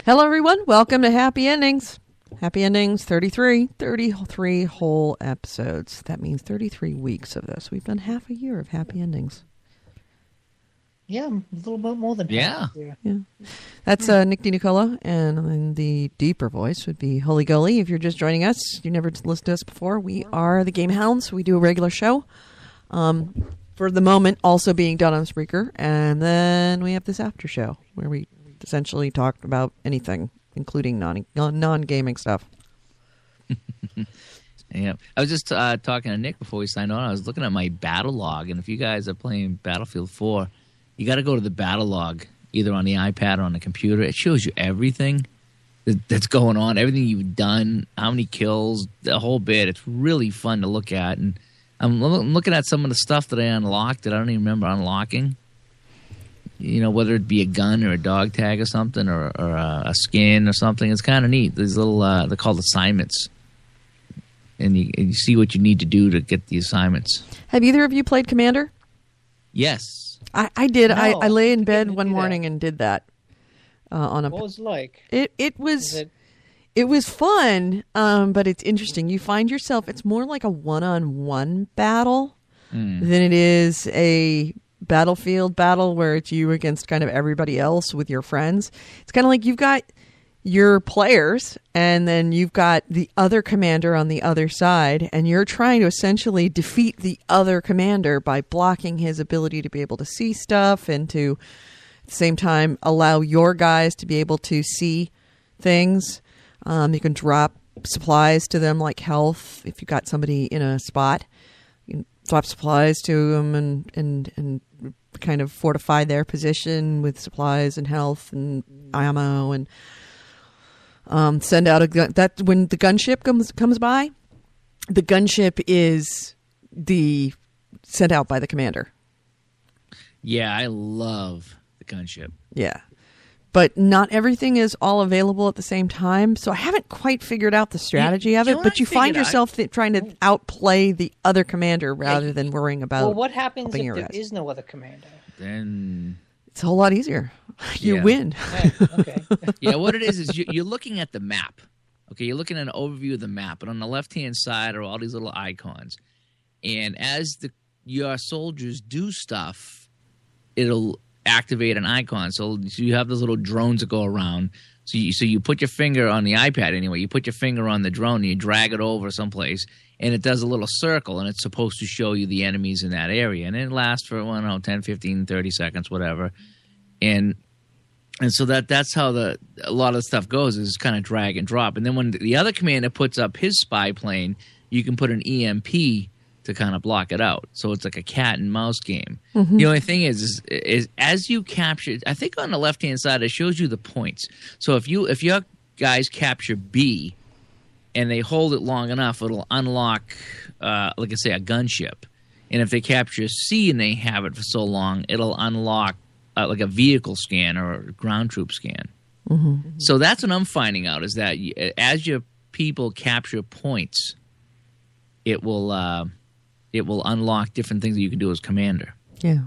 Hello, everyone. Welcome to Happy Endings. Happy Endings 33 whole episodes. That means 33 weeks of this. We've done half a year of Happy Endings. Yeah, a little bit more than half. Yeah. That's Nick DiNicola, and the deeper voice would be Holy Gully. If you're just joining us, you never listened to us before, we are the Game Hounds. We do a regular show. For the moment, also being done on Spreaker. And then we have this after show where we essentially talk about anything, including non-gaming stuff. Yeah, I was just talking to Nick before we signed on. I was looking at my battle log, and if you guys are playing Battlefield 4, you got to go to the battle log, either on the iPad or on the computer. It shows you everything that's going on, everything you've done, how many kills, the whole bit. It's really fun to look at, and I'm looking at some of the stuff that I unlocked that I don't even remember unlocking. You know, whether it be a gun or a dog tag or something, or a skin or something. It's kind of neat. These little, they're called assignments. And you see what you need to do to get the assignments. Have either of you played Commander? Yes. I did. No, I lay in bed didn't one do that. morning and did that. What was it like? It was fun, but it's interesting. You find yourself, it's more like a one-on-one battle than it is a battlefield battle where it's you against kind of everybody else with your friends. It's kind of like you've got your players and then you've got the other commander on the other side, and you're trying to essentially defeat the other commander by blocking his ability to be able to see stuff and to at the same time allow your guys to be able to see things. You can drop supplies to them like health. If you got somebody in a spot, you can drop supplies to them and kind of fortify their position with supplies and health and ammo, and send out a gun. That when the gunship comes by, the gunship is sent out by the commander. Yeah, I love the gunship. Yeah. But not everything is all available at the same time. So I haven't quite figured out the strategy of it. But you find yourself trying to outplay the other commander rather than worrying about. Well, what happens if there guys. is no other commander? Then It's a whole lot easier. You Yeah. win. Right, okay. yeah, what it is you're looking at the map. Okay, you're looking at an overview of the map, and on the left-hand side are all these little icons. And as your soldiers do stuff, it'll activate an icon. So you have those little drones that go around. So you put your finger on the iPad anyway. You put your finger on the drone and you drag it over someplace, and it does a little circle, and it's supposed to show you the enemies in that area. And it lasts for, 10, 15, 30 seconds, whatever. And so that's how a lot of the stuff goes, is kind of drag and drop. And then when the other commander puts up his spy plane, you can put an EMP to kind of block it out. So it's like a cat and mouse game. Mm-hmm. The only thing is as you capture, I think on the left-hand side, it shows you the points. So if your guys capture B and they hold it long enough, it'll unlock, like I say, a gunship. And if they capture C and they have it for so long, it'll unlock like a vehicle scan or a ground troop scan. Mm-hmm. So that's what I'm finding out, is that as your people capture points, it will unlock different things that you can do as commander. Yeah.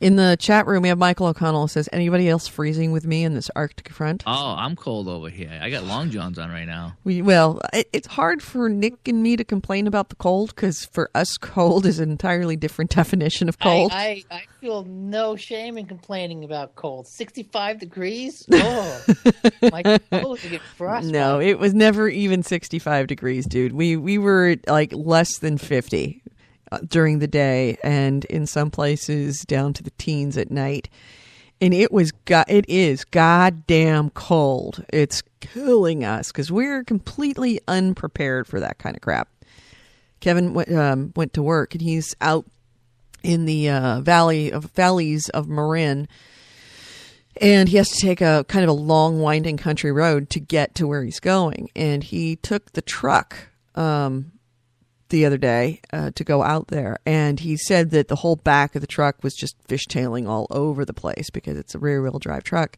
In the chat room, we have Michael O'Connell who says, anybody else freezing with me in this Arctic front? Oh, I'm cold over here. I got long johns on right now. It's hard for Nick and me to complain about the cold, because for us, cold is an entirely different definition of cold. I feel no shame in complaining about cold. 65 degrees? Oh, my clothes get frostbite. No, it was never even 65 degrees, dude. We were like less than 50 during the day, and in some places down to the teens at night. And it is goddamn cold. It's killing us because we're completely unprepared for that kind of crap. Kevin went to work, and he's out in the valleys of Marin, and he has to take a kind of a long, winding country road to get to where he's going. And he took the truck the other day to go out there, and he said that the whole back of the truck was just fishtailing all over the place because it's a rear-wheel drive truck,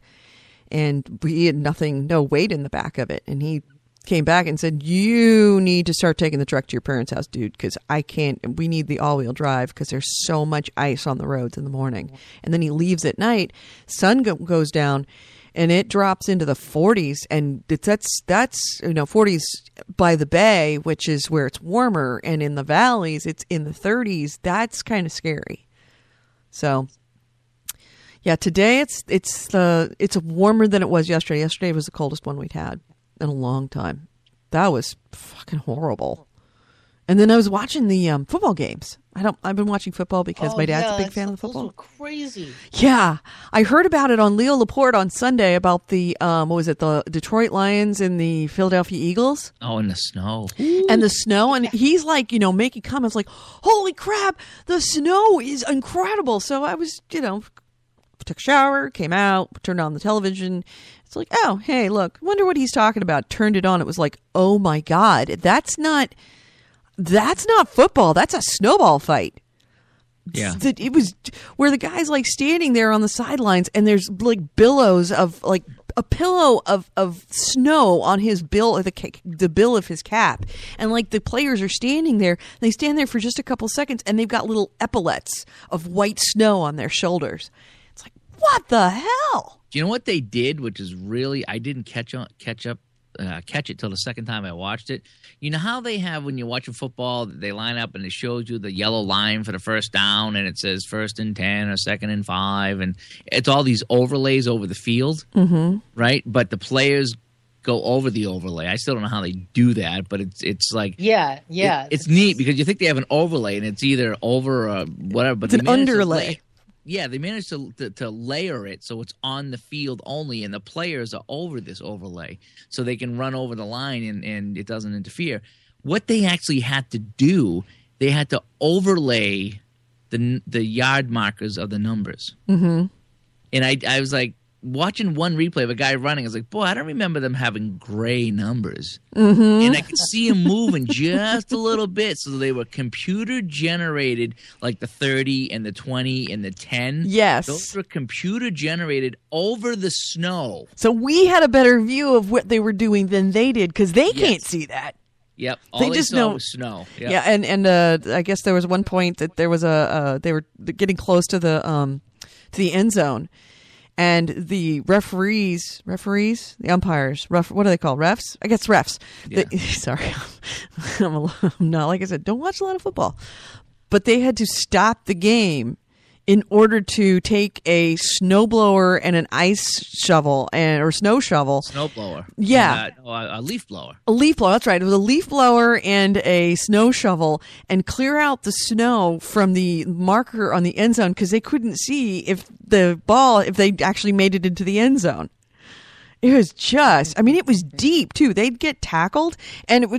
and he had no weight in the back of it. And he came back and said, you need to start taking the truck to your parents' house, dude, because we need the all-wheel drive because there's so much ice on the roads in the morning. And then he leaves at night, sun goes down, and it drops into the 40s, and that's 40s by the bay, which is where it's warmer, and in the valleys it's in the 30s. That's kind of scary. So yeah, today it's warmer than it was yesterday. Yesterday was the coldest one we'd had in a long time. That was fucking horrible. And then I was watching the football games. I've been watching football because my dad's a big fan of the football. Those were crazy. Yeah, I heard about it on Leo Laporte on Sunday about the the Detroit Lions and the Philadelphia Eagles. Oh, in the snow. And the snow, and he's like, making comments like, "Holy crap, the snow is incredible." So I was, took a shower, came out, turned on the television. It's like, oh, hey, look, wonder what he's talking about. Turned it on. It was like, oh my God, that's not football. That's a snowball fight. Yeah. It was where the guy's like standing there on the sidelines, and there's like billows of like a pillow of snow on his bill, the bill of his cap. And like the players are standing there. They stand there for just a couple seconds, and they've got little epaulets of white snow on their shoulders. It's like, what the hell? Do you know what they did, which is really, I didn't catch it till the second time I watched it. You know how they have when you're watching football, they line up and it shows you the yellow line for the first down, and it says 1st and 10 or 2nd and 5, and it's all these overlays over the field, right? But the players go over the overlay. I still don't know how they do that, but it's like it's neat because you think they have an overlay and it's either over or whatever, but it's an underlay. Yeah, they managed to layer it so it's on the field only, and the players are over this overlay so they can run over the line and it doesn't interfere. What they actually had to do, they had to overlay the yard markers of the numbers. Mm-hmm. And I was like, watching one replay of a guy running, I was like, boy, I don't remember them having gray numbers. Mm-hmm. And I could see him moving just a little bit. So they were computer generated, like the 30 and the 20 and the 10. Yes. Those were computer generated over the snow. So we had a better view of what they were doing than they did because they can't see that. Yep. All they just saw was snow. Yep. Yeah. And I guess there was one point that there was they were getting close to the end zone. And the referees, the umpires, what are they called? Refs? I guess refs. Yeah. Sorry. I'm not, like I said, don't watch a lot of football. But they had to stop the game in order to take a snowblower and an ice shovel or snow shovel. Snowblower. Yeah. A leaf blower. A leaf blower, that's right. It was a leaf blower and a snow shovel, and clear out the snow from the marker on the end zone because they couldn't see if they actually made it into the end zone. It was it was deep too. They'd get tackled, and it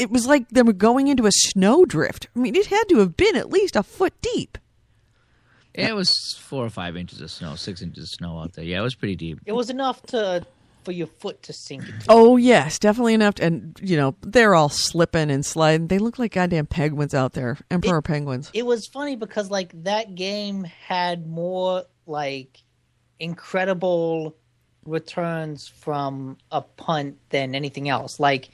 was like they were going into a snowdrift. I mean, it had to have been at least a foot deep. Yeah, it was 4 or 5 inches of snow, 6 inches of snow out there. Yeah, it was pretty deep. It was enough for your foot to sink into. Oh, yes, definitely enough. And, they're all slipping and sliding. They look like goddamn penguins out there, emperor penguins. It was funny because, like, that game had more, like, incredible returns from a punt than anything else. Like,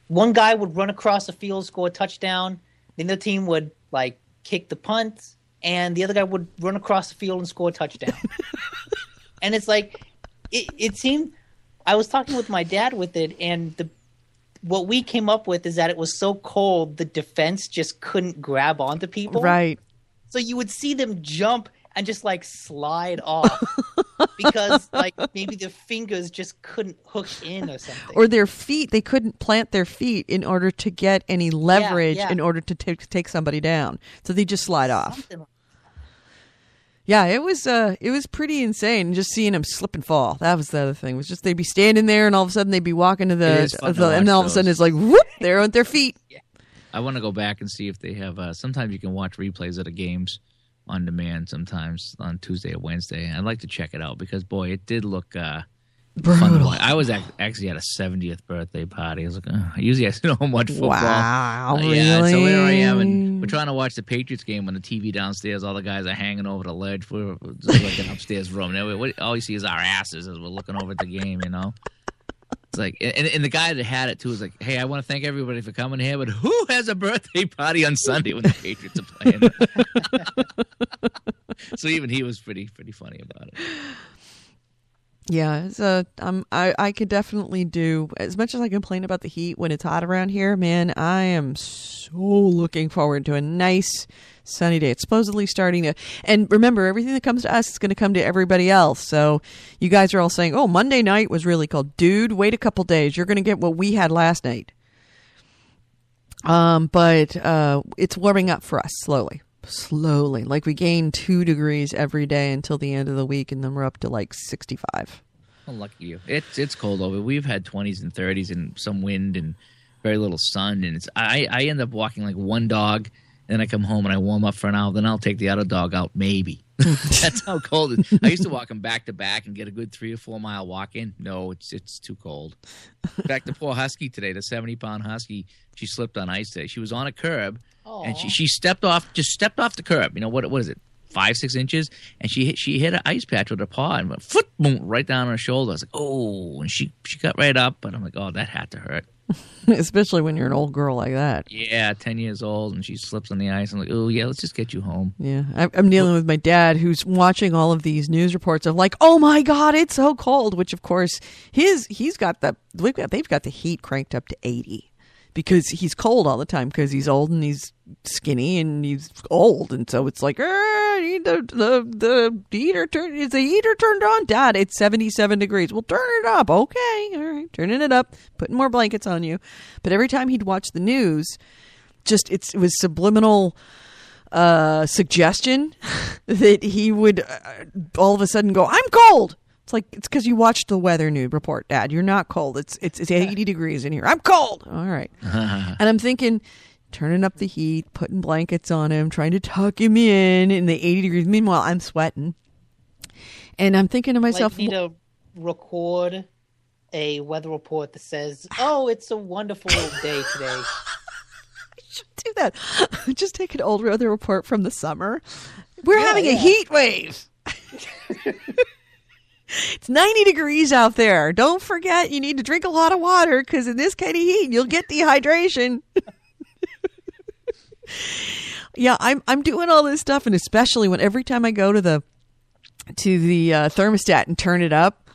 one guy would run across the field, score a touchdown, then the team would, like, kick the punt, and the other guy would run across the field and score a touchdown. And it's like, it seemed, I was talking with my dad with it, and what we came up with is that it was so cold, the defense just couldn't grab onto people. Right. So you would see them jump and just like slide off because like maybe their fingers just couldn't hook in or something. Or their feet, they couldn't plant their feet in order to get any leverage in order to take somebody down. So they just slide off. Yeah, it was pretty insane just seeing them slip and fall. That was the other thing. It was just they'd be standing there and all of a sudden they'd be walking to and then all of a sudden it's like whoop, they're on their feet. Yeah. I want to go back and see if they have sometimes you can watch replays of the games on demand sometimes on Tuesday or Wednesday. I'd like to check it out because boy, it did look brutal. I was actually at a 70th birthday party. I was like, I usually don't watch football. Wow, really? Yeah, so here I am, and we're trying to watch the Patriots game on the TV downstairs. All the guys are hanging over the ledge. We're just like an upstairs room. All you see is our asses as we're looking over at the game, It's like, and the guy that had it too was like, "Hey, I want to thank everybody for coming here, but who has a birthday party on Sunday when the Patriots are playing?" So even he was pretty funny about it. Yeah, I could definitely do, as much as I complain about the heat when it's hot around here, man, I am so looking forward to a nice sunny day. It's supposedly starting to, and remember, everything that comes to us is going to come to everybody else. So you guys are all saying, oh, Monday night was really cold. Dude, wait a couple days. You're going to get what we had last night. But it's warming up for us slowly. Like we gain 2 degrees every day until the end of the week, and then we're up to like 65. Well, lucky you. It's cold over. We've had 20s and 30s and some wind and very little sun, and I end up walking like one dog, then I come home and I warm up for an hour, then I'll take the other dog out maybe. That's how cold it is. I used to walk them back to back and get a good 3 or 4 mile walk in. No, it's too cold. In fact, the poor husky today, the 70-pound husky, she slipped on ice today. She was on a curb. Aww. And she stepped off the curb. You know, what is it, 5-6 inches? And she hit an ice patch with her paw and went foot, boom, right down her shoulder. I was like, oh, and she got right up. But I'm like, oh, that had to hurt. Especially when you're an old girl like that. Yeah, 10 years old, and she slips on the ice. I'm like, oh, yeah, let's just get you home. Yeah, I'm dealing with my dad, who's watching all of these news reports of like, oh my God, it's so cold. Which, of course, they've got the heat cranked up to 80 because he's cold all the time because he's old and he's skinny and he's old, and so it's like, the heater is the heater turned on, Dad? It's 77 degrees. Well, turn it up. Okay, all right, turning it up, putting more blankets on you. But every time he'd watch the news, it was subliminal suggestion that he would all of a sudden go, I'm cold. It's because you watched the weather news report, Dad. You're not cold. It's 80 degrees in here. I'm cold. All right. And I'm thinking, turning up the heat, putting blankets on him, trying to tuck him in the 80 degrees. Meanwhile, I'm sweating. And I'm thinking to myself, need to record a weather report that says, oh, it's a wonderful day today. I should do that. Just take an old weather report from the summer. We're having a heat wave. It's 90 degrees out there. Don't forget, you need to drink a lot of water because in this kind of heat, you'll get dehydration. Yeah, I'm doing all this stuff, and especially when every time I go to the thermostat and turn it up.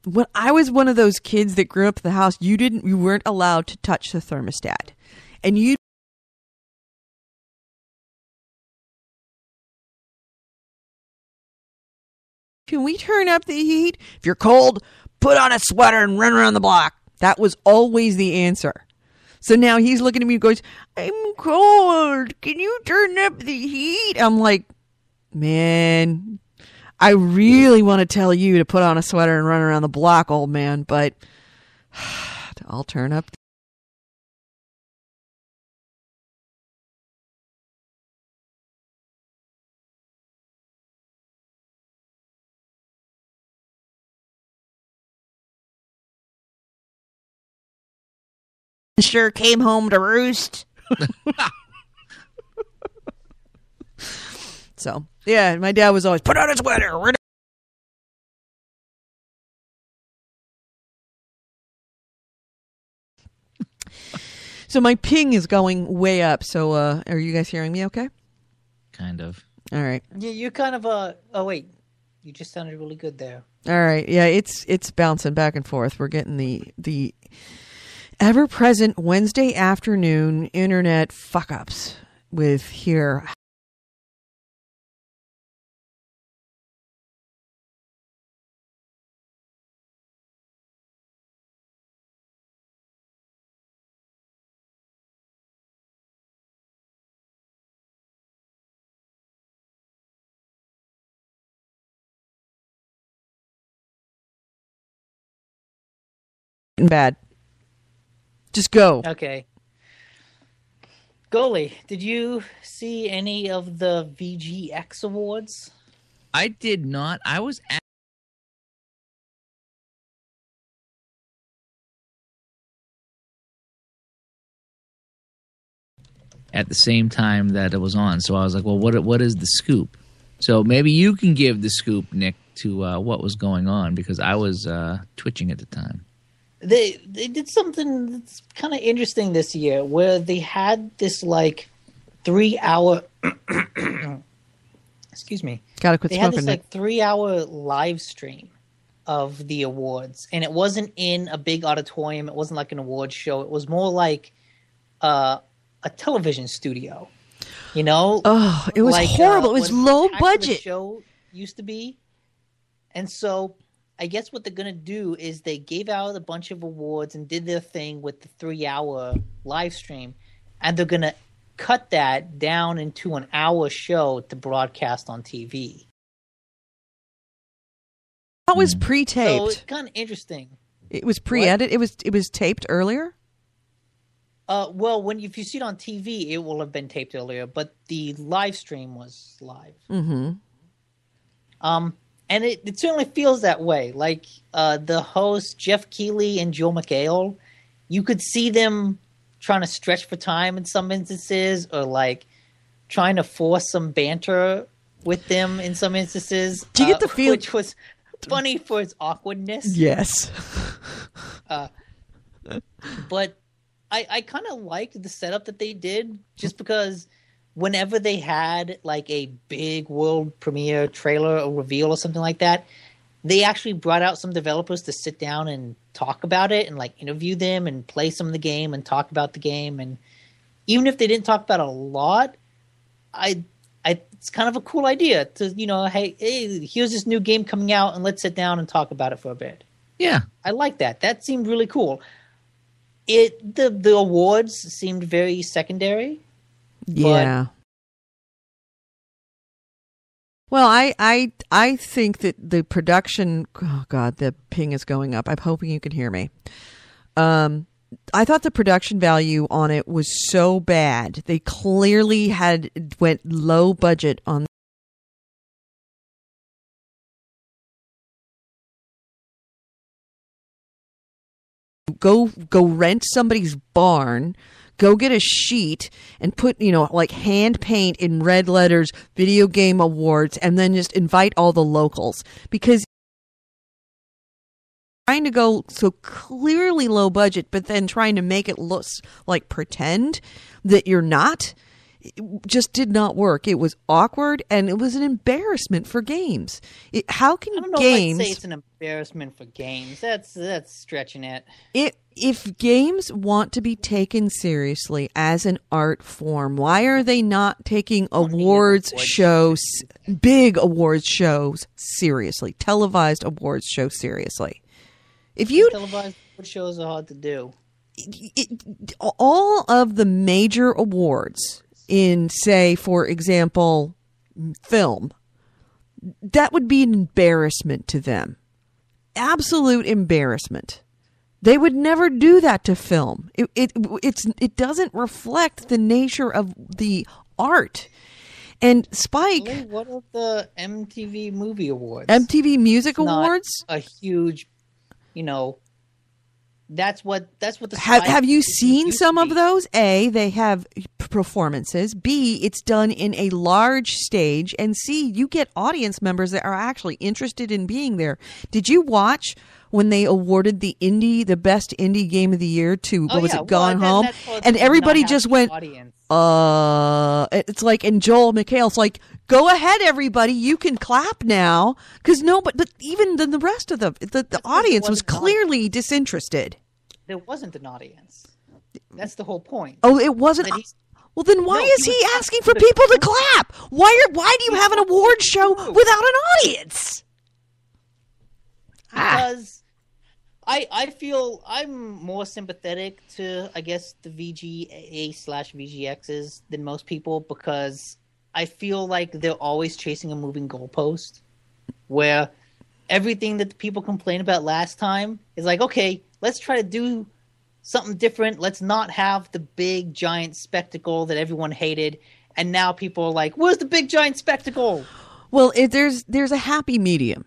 When I was one of those kids that grew up in the house, you weren't allowed to touch the thermostat, and you. Can we turn up the heat? If you're cold, put on a sweater and run around the block. That was always the answer. So now he's looking at me and goes, I'm cold. Can you turn up the heat? I'm like, man, I really want to tell you to put on a sweater and run around the block, old man, but I'll turn up. Sure came home to roost. So, yeah, my dad was always, put on a sweater. So my ping is going way up. So are you guys hearing me okay? Kind of. All right. Yeah, you're kind of oh, wait. You just sounded really good there. All right. Yeah, it's bouncing back and forth. We're getting the ever-present Wednesday afternoon internet fuck-ups with here. Bad. Just go. Okay. Goalie, did you see any of the VGX awards? I did not. I was at the same time that it was on. So I was like, well, what is the scoop? So maybe you can give the scoop, Nick, to what was going on, because I was twitching at the time. They did something that's kind of interesting this year, where they had this like 3-hour. Excuse me. Gotta quit they smoking. They had this like 3-hour live stream of the awards, and it wasn't in a big auditorium. It wasn't like an awards show. It was more like a television studio. You know? Oh, it was horrible. It was low budget. Show used to be, and so I guess what they're gonna do is they gave out a bunch of awards and did their thing with the 3-hour live stream, and they're gonna cut that down into an hour show to broadcast on TV. That was pre-taped. So it's kind of interesting. It was pre-edited. It was taped earlier. Well, if you see it on TV, it will have been taped earlier, but the live stream was live. Mm-hmm. And it certainly feels that way. Like the host Jeff Keighley and Joel McHale, you could see them trying to stretch for time in some instances, or like trying to force some banter with them in some instances. Do you get the feel? Which was funny for its awkwardness. Yes. But I kind of liked the setup that they did, just because whenever they had like a big world premiere trailer or reveal or something like that, they actually brought out some developers to sit down and talk about it and like interview them and play some of the game and talk about the game. And even if they didn't talk about a lot, it's kind of a cool idea to, hey, here's this new game coming out and let's sit down and talk about it for a bit. Yeah. I like that. That seemed really cool. The awards seemed very secondary. Yeah. Well, I think that the production. Oh God, the ping is going up. I'm hoping you can hear me. I thought the production value on it was so bad. They clearly went low budget on. Go rent somebody's barn, go get a sheet and put, like hand paint in red letters, video game awards, and then just invite all the locals, because trying to go so clearly low budget, but then trying to make it look like pretend that you're not, it just did not work. It was awkward, and it was an embarrassment for games. How can I don't know games? If I'd say it's an embarrassment for games. That's stretching it. If games want to be taken seriously as an art form, why are they not taking awards shows, big awards shows seriously, televised awards shows seriously? Televised award shows are hard to do. All of the major awards in, say, for example, film, that would be an embarrassment to them. Absolute embarrassment. They would never do that to film. It doesn't reflect the nature of the art. And Spike, what are the MTV Movie Awards? MTV Music It's not Awards, a huge, that's what the have you seen used some to of be. those? A, they have performances. B, it's done in a large stage. And C, you get audience members that are actually interested in being there. Did you watch when they awarded the best indie game of the year to, Gone Home? And everybody just went, audience. It's like, and Joel McHale's like, go ahead, everybody, you can clap now. Because but even the rest of the audience was clearly disinterested. There wasn't an audience. That's the whole point. Oh, it wasn't. Well, then why is he asking for people to clap? Why do you have an award show without an audience? Because I feel I'm more sympathetic to, I guess, the VGA/VGXs than most people, because I feel like they're always chasing a moving goalpost where everything that the people complained about last time is like, okay, let's try to do something different. Let's not have the big giant spectacle that everyone hated. And now people are like, where's the big giant spectacle? Well, there's a happy medium.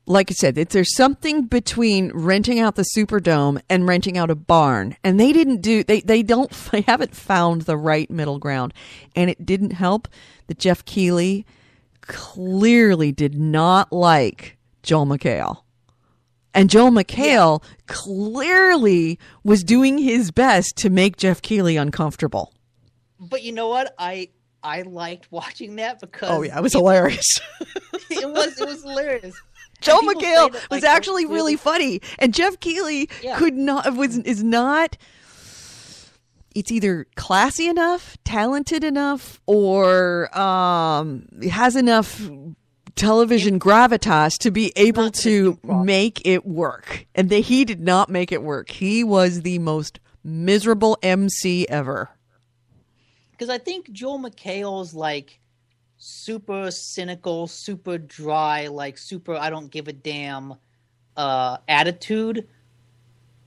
Like I said, there's something between renting out the Superdome and renting out a barn, and they haven't found the right middle ground, and it didn't help that Jeff Keighley clearly did not like Joel McHale, and Joel McHale clearly was doing his best to make Jeff Keighley uncomfortable. But you know what? I liked watching that because it was hilarious. it was hilarious. Joel people say McHale that, was like, actually really funny, and Jeff Keighley Yeah. is not. It's either classy enough, talented enough, or has enough television gravitas to be able to make it work. And he did not make it work. He was the most miserable MC ever. Because I think Joel McHale's like super cynical, super dry, like super I don't give a damn attitude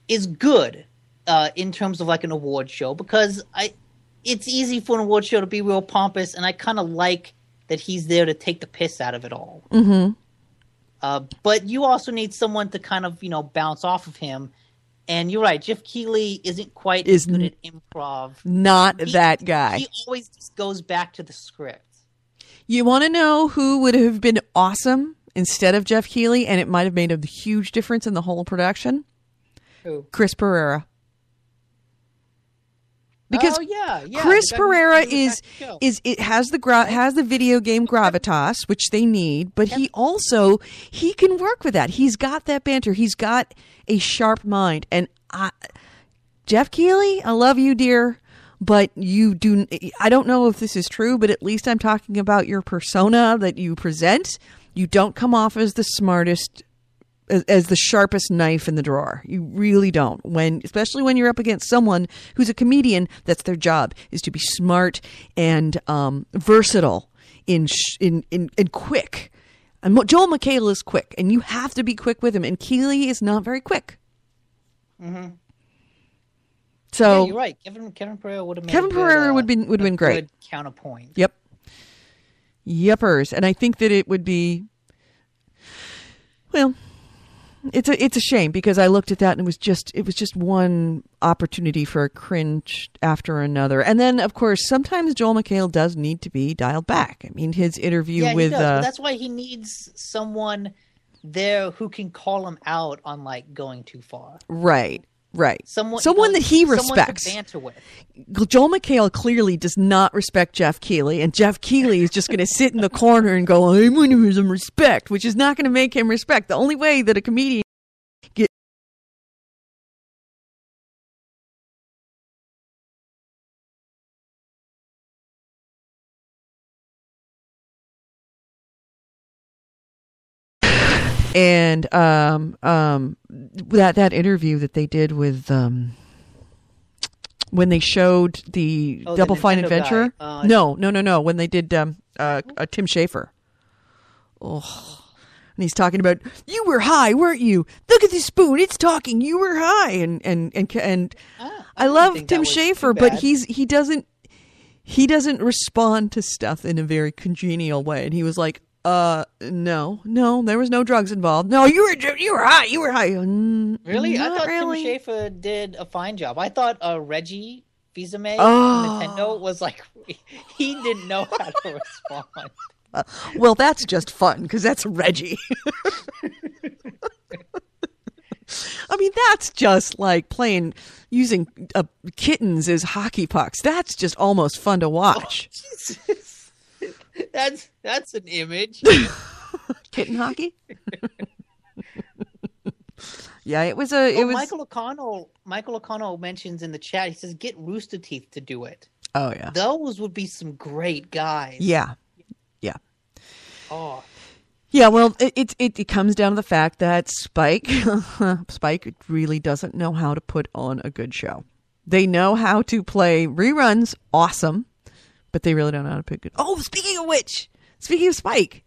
is good in terms of like an award show, because it's easy for an award show to be real pompous, and I kind of like that he's there to take the piss out of it all. Mm-hmm. But you also need someone to kind of, bounce off of him. And you're right, Jeff Keighley isn't quite as good at improv. Not that guy. He always just goes back to the script. You want to know who would have been awesome instead of Jeff Keighley, and it might have made a huge difference in the whole production? Who? Chris Pereira. Because Chris Pereira has the video game gravitas, which they need, but he can work with that. He's got that banter. He's got a sharp mind. And Jeff Keighley, I love you, dear, but I don't know if this is true, but at least I'm talking about your persona that you present. You don't come off as the smartest, as the sharpest knife in the drawer. You really don't. Especially when you're up against someone who's a comedian, that's their job, is to be smart and versatile and quick. And Joel McHale is quick, and you have to be quick with him. And Keighley is not very quick. Mm-hmm. So you're right. Kevin Pereira would have made would have been great. Good counterpoint. Yep. Yepers. And I think that it would be, well, it's a shame, because I looked at that and it was just one opportunity for a cringe after another. And then, of course, sometimes Joel McHale does need to be dialed back. I mean, his interview with but that's why he needs someone there who can call him out on like going too far. Right. Someone that he respects. Someone to banter with. Joel McHale clearly does not respect Jeff Keighley, and Jeff Keighley is just going to sit in the corner and go, I'm going to give him respect, which is not going to make him respect. The only way that a comedian and that interview that they did with when they showed the Double Fine Adventure. No. When they did Tim Schaeffer. Oh, and he's talking about, you were high, weren't you? Look at this spoon, it's talking. You were high, and I love Tim Schaeffer, but he doesn't respond to stuff in a very congenial way. And he was like, no, there was no drugs involved. No, you were high. Really? I thought really. Tim Schafer did a fine job. I thought Reggie Fils-Aimé Oh. from Nintendo was like, he didn't know how to respond. Well, that's just fun because that's Reggie. I mean, that's just like using kittens as hockey pucks. That's just almost fun to watch. Oh, Jesus. That's an image. Kitten hockey? Yeah, it was Michael O'Connell mentions in the chat, he says, get Rooster Teeth to do it. Oh yeah. Those would be some great guys. Yeah. Oh. Yeah, well, it comes down to the fact that Spike really doesn't know how to put on a good show. They know how to play reruns awesome, but they really don't know how to pick good. Oh, speaking of Spike,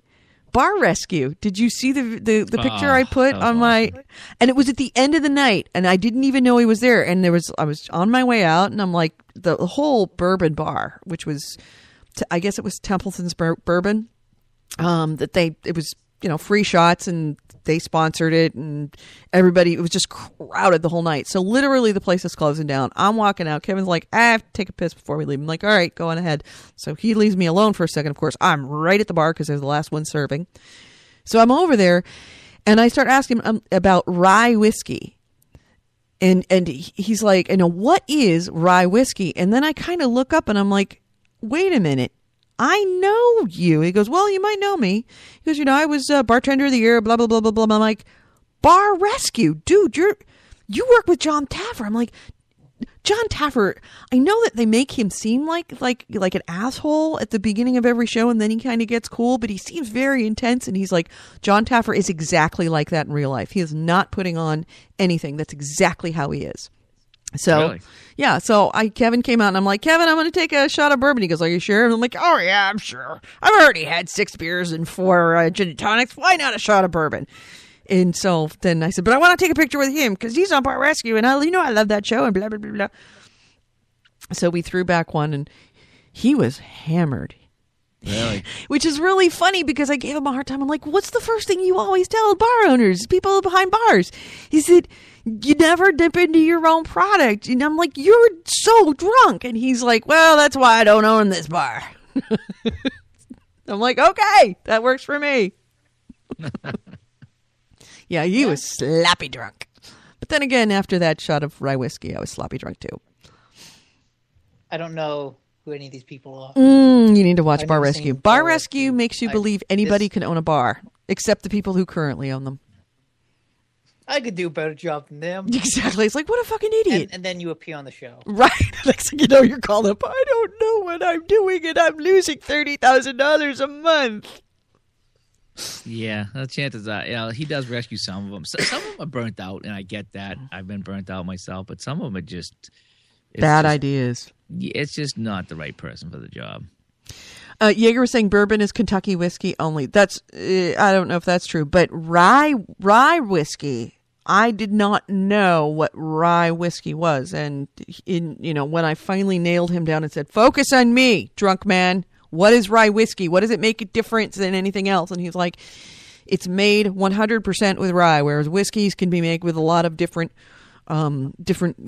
Bar Rescue. Did you see the picture I put on my? Awesome. And it was at the end of the night, and I didn't even know he was there. And I was on my way out, and I'm like, the whole bourbon bar, which was, I guess it was Templeton's bourbon. It was, free shots, and they sponsored it, and everybody, it was just crowded the whole night. So literally the place is closing down. I'm walking out. Kevin's like, I have to take a piss before we leave. I'm like, all right, go on ahead. So he leaves me alone for a second. Of course, I'm right at the bar because I was the last one serving. So I'm over there, and I start asking him about Rye Whiskey. And he's like, what is Rye Whiskey? And then I kind of look up, and I'm like, wait a minute. I know you. He goes, well, you might know me. He goes, I was bartender of the year, blah, blah, blah, blah, blah. I'm like, Bar Rescue, dude, you work with John Taffer. I'm like, John Taffer, I know that they make him seem like an asshole at the beginning of every show, and then he kind of gets cool, but he seems very intense, and he's like, John Taffer is exactly like that in real life. He is not putting on anything. That's exactly how he is. So, Really? yeah, so Kevin came out, and I'm like, Kevin, I'm going to take a shot of bourbon. He goes, are you sure? And I'm like, oh, yeah, I'm sure. I've already had 6 beers and 4 gin and tonics. Why not a shot of bourbon? And so then I said, but I want to take a picture with him because he's on Bar Rescue, and I love that show, and blah, blah, blah, blah. So we threw back one, and he was hammered. Really? Which is really funny because I gave him a hard time. I'm like, what's the first thing you always tell bar owners, people behind bars? He said, you never dip into your own product. And I'm like, you're so drunk. And he's like, well, that's why I don't own this bar. I'm like, okay, that works for me. Yeah, he was sloppy drunk. But then again, after that shot of rye whiskey, I was sloppy drunk too. I don't know who any of these people are. You need to watch I've Bar never Rescue. seen Bar Bar Rescue Rescue. makes you believe anybody can own a bar, except the people who currently own them. I could do a better job than them. Exactly. It's like, what a fucking idiot. And then you appear on the show. Right. Next thing you know, you're called up. I don't know what I'm doing, and I'm losing $30,000 a month. Yeah, the chances are, he does rescue some of them. Some of them are burnt out, and I get that. I've been burnt out myself, but some of them are just bad ideas. It's just not the right person for the job. Yeager was saying bourbon is Kentucky whiskey only. That's I don't know if that's true, but rye whiskey. I did not know what rye whiskey was, and when I finally nailed him down and said, "Focus on me, drunk man. What is rye whiskey? What does it make a difference than anything else?" And he's like, "It's made 100% with rye, whereas whiskeys can be made with a lot of different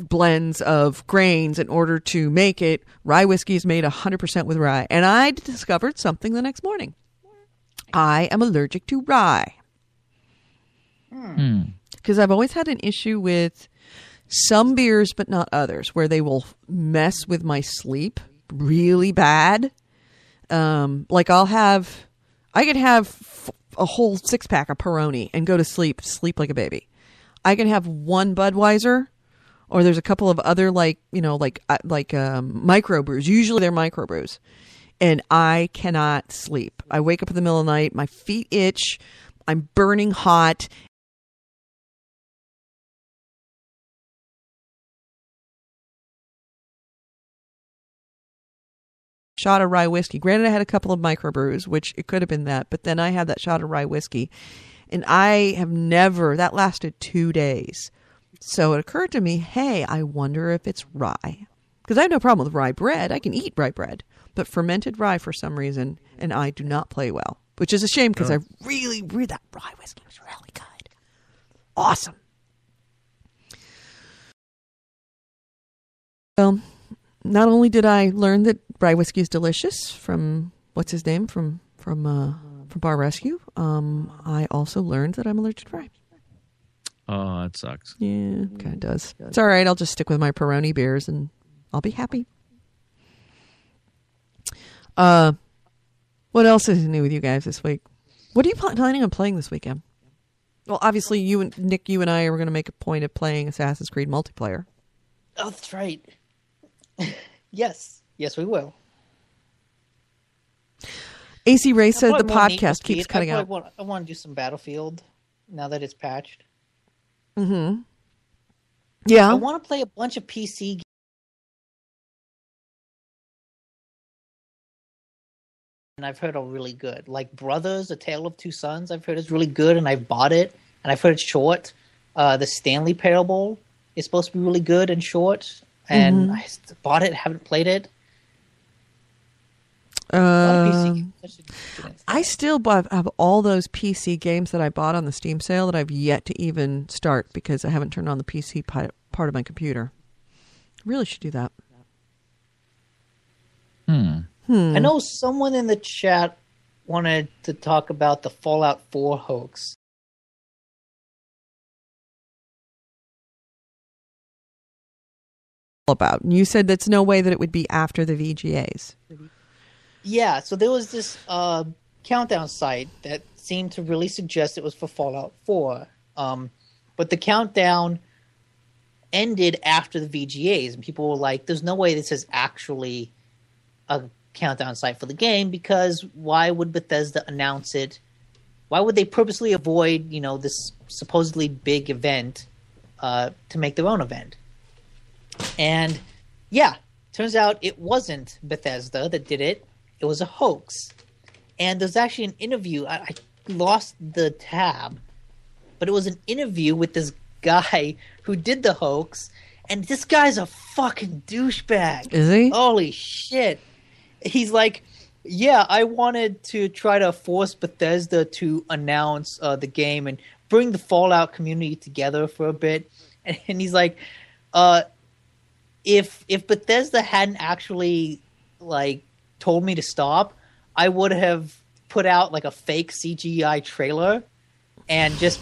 blends of grains in order to make it. Rye whiskey is made 100% with rye." And I discovered something the next morning. I am allergic to rye. Because I've always had an issue with some beers, but not others, where they will mess with my sleep really bad. Like I could have a whole 6-pack of Peroni and go to sleep like a baby. I can have one Budweiser, or there's a couple of other microbrews. Usually they're microbrews, and I cannot sleep. I wake up in the middle of the night, my feet itch, I'm burning hot. Shot of rye whiskey. Granted, I had a couple of microbrews, which it could have been that, but then I had that shot of rye whiskey. And I have that lasted 2 days. So it occurred to me, hey, I wonder if it's rye. Because I have no problem with rye bread. I can eat rye bread. But fermented rye for some reason, and I do not play well. Which is a shame because I really, that rye whiskey was really good. Awesome. Well, not only did I learn that rye whiskey is delicious from, what's his name, from Bar Rescue, I also learned that I'm allergic to rye. Oh, that sucks. Yeah, kind of does. It's all right. I'll just stick with my Peroni beers and I'll be happy. What else is new with you guys this week? What are you planning on playing this weekend? Well, obviously, Nick, you and I are going to make a point of playing Assassin's Creed multiplayer. Oh, that's right. Yes, we will. AC Ray said the podcast keeps cutting out. I want to do some Battlefield now that it's patched. Mm-hmm. Yeah. I want to play a bunch of PC games. And I've heard are really good. Like Brothers, A Tale of Two Sons, I've heard is really good, and I've bought it, and I've heard it's short. The Stanley Parable is supposed to be really good and short, and I bought it, haven't played it. I still have all those PC games that I bought on the Steam sale that I've yet to even start because I haven't turned on the PC part of my computer. Really should do that. I know someone in the chat wanted to talk about the Fallout 4 hoax. About. You said that's no way that it would be after the VGAs. Yeah, so there was this countdown site that seemed to really suggest it was for Fallout 4. But the countdown ended after the VGAs, and people were like, there's no way this is actually a countdown site for the game, because why would Bethesda announce it? Why would they purposely avoid, this supposedly big event to make their own event? And yeah, turns out it wasn't Bethesda that did it. It was a hoax. And there's actually an interview. I lost the tab, but it was an interview with this guy who did the hoax. And this guy's a fucking douchebag. Is he? Holy shit. He's like, yeah, I wanted to try to force Bethesda to announce the game and bring the Fallout community together for a bit. And he's like, if Bethesda hadn't actually told me to stop, I would have put out like a fake CGI trailer and just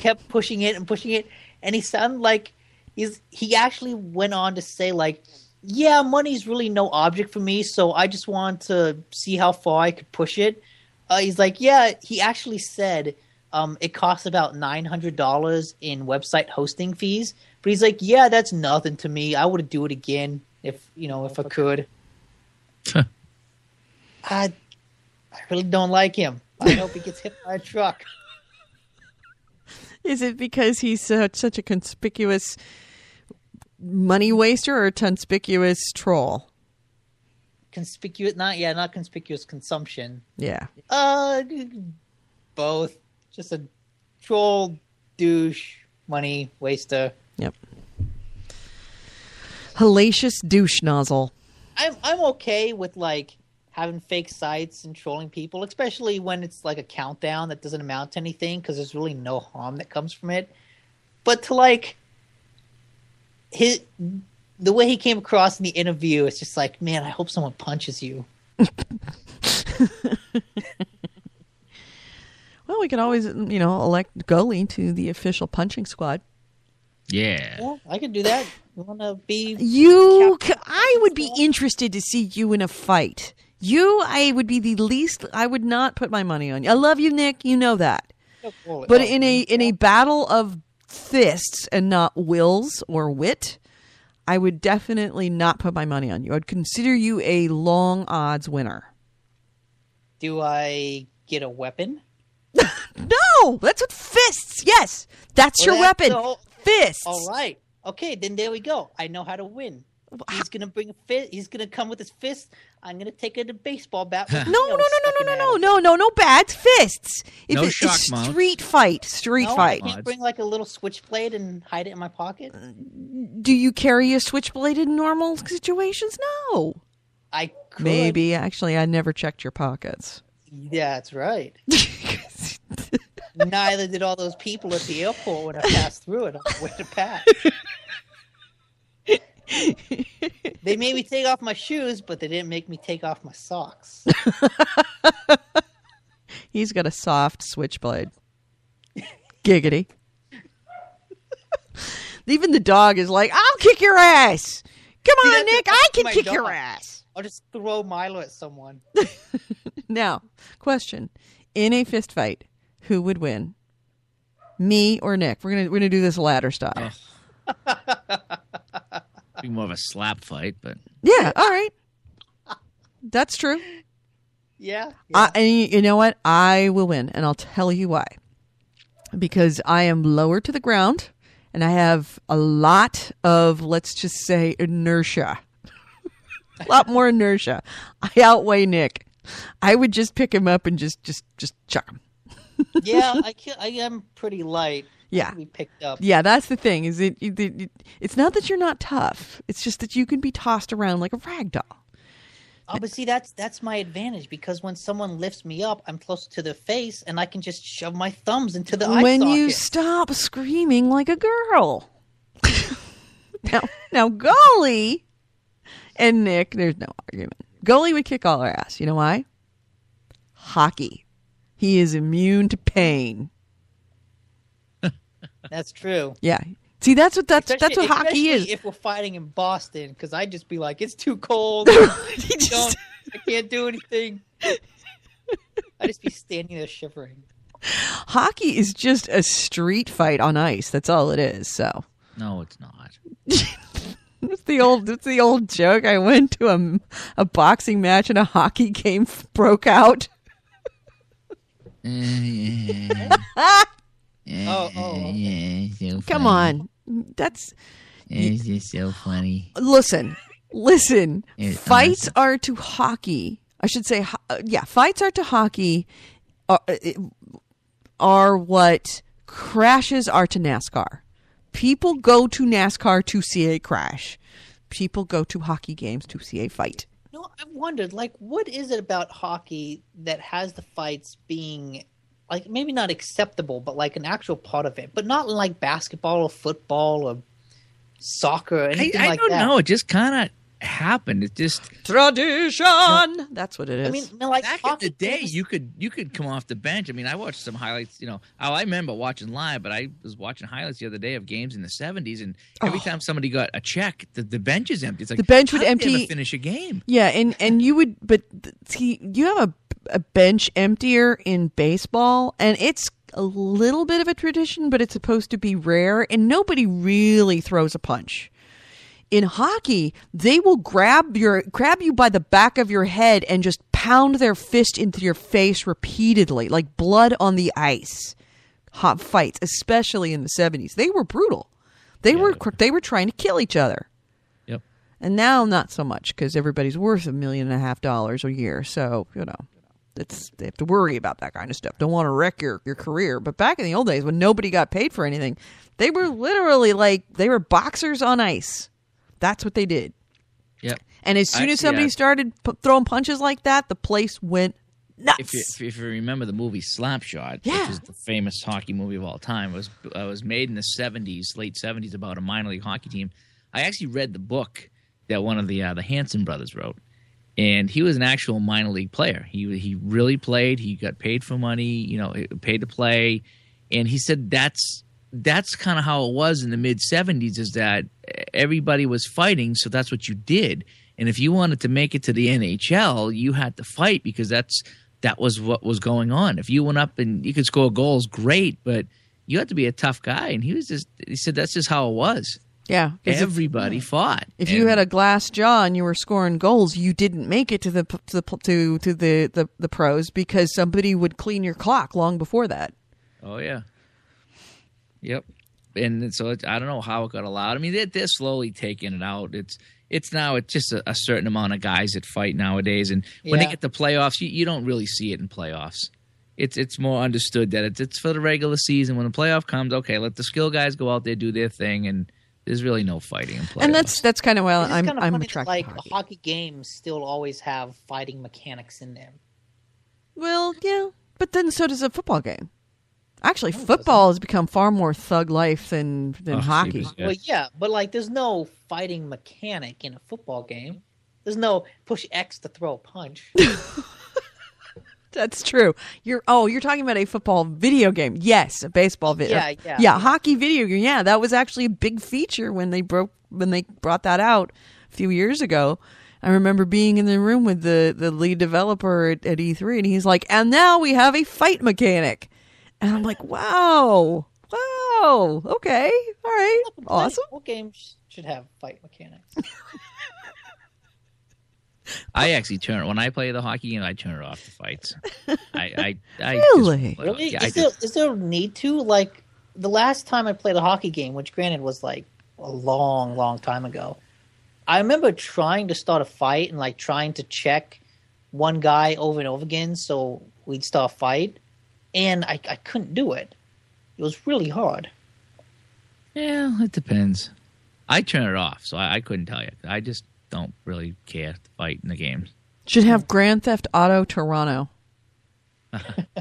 kept pushing it and pushing it. And he sounded like he actually went on to say like, yeah, money's really no object for me, so I just want to see how far I could push it. He's like, yeah, he actually said it costs about $900 in website hosting fees. But he's like, yeah, that's nothing to me. I would do it again if I could. I really don't like him. I hope he gets hit by a truck. Is it because he's such a conspicuous money waster or a conspicuous troll? Not conspicuous consumption. Yeah. Both. Just a troll, douche, money waster. Yep. Hellacious douche nozzle. I'm okay with having fake sites and trolling people, especially when it's like a countdown that doesn't amount to anything because there's really no harm that comes from it. But to the way he came across in the interview, it's just like, man, I hope someone punches you. Well, we could always, elect Gully to the official punching squad. Yeah. I could do that. You want to be? I would be interested to see you in a fight. I would be the least. I would not put my money on you. I love you, Nick. You know that. But in a battle of fists and not wills or wit, I would definitely not put my money on you. I'd consider you a long odds winner. Do I get a weapon? No, that's what fists. Yes, that's your weapon. Fists. All right. Okay, then there we go. I know how to win. He's gonna bring a fist. He's gonna come with his fist. I'm gonna take a baseball bat. No bad fists. No shock it's mount. Street fight. I can't bring a little switchblade and hide it in my pocket. Do you carry a switchblade in normal situations? No. I could. Maybe. Actually, I never checked your pockets. Yeah, that's right. Neither did all those people at the airport when I passed through it on the way to pass. They made me take off my shoes, but they didn't make me take off my socks. He's got a soft switchblade. Giggity. Even the dog is like, I'll kick your ass. Come on, Nick, I can kick your ass. I'll just throw Milo at someone. Now, question. In a fist fight, who would win? Me or Nick? We're gonna do this ladder style. Be more of a slap fight, but yeah, all right. That's true. Yeah. And you know what? I will win, and I'll tell you why. Because I am lower to the ground, and I have a lot of, let's just say, inertia. A lot more inertia. I outweigh Nick. I would just pick him up and just chuck him. Yeah, I am pretty light. Yeah, be picked up. Yeah, that's the thing. It's not that you're not tough. It's just that you can be tossed around like a rag doll. Oh, but see, that's my advantage, because when someone lifts me up, I'm close to their face, and I can just shove my thumbs into the eye socket. When you stop screaming like a girl. Now, Golly and Nick, there's no argument. Golly would kick all our ass. You know why? Hockey. He is immune to pain. That's true. Yeah. It's See, that's what hockey especially is. if we're fighting in Boston, because I'd just be like, it's too cold. I can't do anything. I'd just be standing there shivering. Hockey is just a street fight on ice. That's all it is. So No, it's not. it's the old joke. I went to a boxing match and a hockey game broke out. Yeah, so Come funny. on, that's It's just so funny. listen. It's Fights awesome. are to hockey. I should say, fights are to hockey. Are what crashes are to NASCAR. People go to NASCAR to see a crash. People go to hockey games to see a fight. No, I've wondered, like, what is it about hockey that has the fights being, like, maybe not acceptable, but like an actual part of it, but not like basketball or football or soccer or anything I like don't that. know. It just kind of happened. It just Tradition. That's what it is. I mean, like back in hockey the day, games- you could come off the bench. I mean, I watched some highlights. I remember watching live, but I was watching highlights the other day of games in the '70s, and every time somebody got a check, the bench is empty. It's like The bench would how did they empty- ever finish a game. yeah, and you would, but see, you have a bench emptier in baseball, and it's a little bit of a tradition, but it's supposed to be rare, and nobody really throws a punch. In hockey, they will grab you by the back of your head and just pound their fist into your face repeatedly, like blood on the ice. Hot fights, especially in the 70s, they were brutal. They were trying to kill each other. Yep. And now not so much because everybody's worth $1.5 million a year. So they have to worry about that kind of stuff. Don't want to wreck your career. But back in the old days when nobody got paid for anything, they were literally they were boxers on ice. That's what they did. Yep. And as soon as somebody started throwing punches like that, the place went nuts. If you remember the movie Slapshot, Yeah. which is the famous hockey movie of all time, was made in the '70s, late '70s, about a minor league hockey team. I actually read the book that one of the Hanson brothers wrote, and he was an actual minor league player. He really played. He got paid for money, paid to play, and he said that's kind of how it was in the mid '70s. Is that everybody was fighting, so that's what you did. And if you wanted to make it to the NHL, you had to fight because that was what was going on. If you went up and you could score goals, great, but you had to be a tough guy. And he said that's just how it was. Yeah. 'Cause Everybody fought. If you had a glass jaw and you were scoring goals, you didn't make it to the pros because somebody would clean your clock long before that. Oh yeah. Yep. And so I don't know how it got allowed. I mean, they're slowly taking it out. It's now just a certain amount of guys that fight nowadays, and when they get to playoffs, you don't really see it in playoffs. It's more understood that it's for the regular season. When the playoff comes, okay, let the skill guys go out there, do their thing, and there's really no fighting in playoffs. And that's kind of why It's kind of I'm funny attracted that, to hockey. hockey games still always have fighting mechanics in them. Well, yeah, but then so does a football game. Actually, No, it football has become far more thug life than hockey. Yeah. Well, yeah, but there's no fighting mechanic in a football game. There's no push X to throw a punch. That's true. You're talking about a football video game. Yes, a baseball video. Yeah. Hockey video game. Yeah, that was actually a big feature when they brought that out a few years ago. I remember being in the room with the lead developer at E3, and he's like, "And now we have a fight mechanic," and I'm like, "Wow, okay, all right, awesome." All games should have fight mechanics. I actually when I play the hockey game, I turn it off the fights. I Really? Really? Yeah, Is there a need to? Like, the last time I played a hockey game, which granted was like a long, long time ago, I remember trying to start a fight and trying to check one guy over and over again so we'd start a fight, and I couldn't do it. It was really hard. Yeah, it depends. I turn it off, so I couldn't tell you. I just don't really care to fight in the games. Should have Grand Theft Auto Toronto.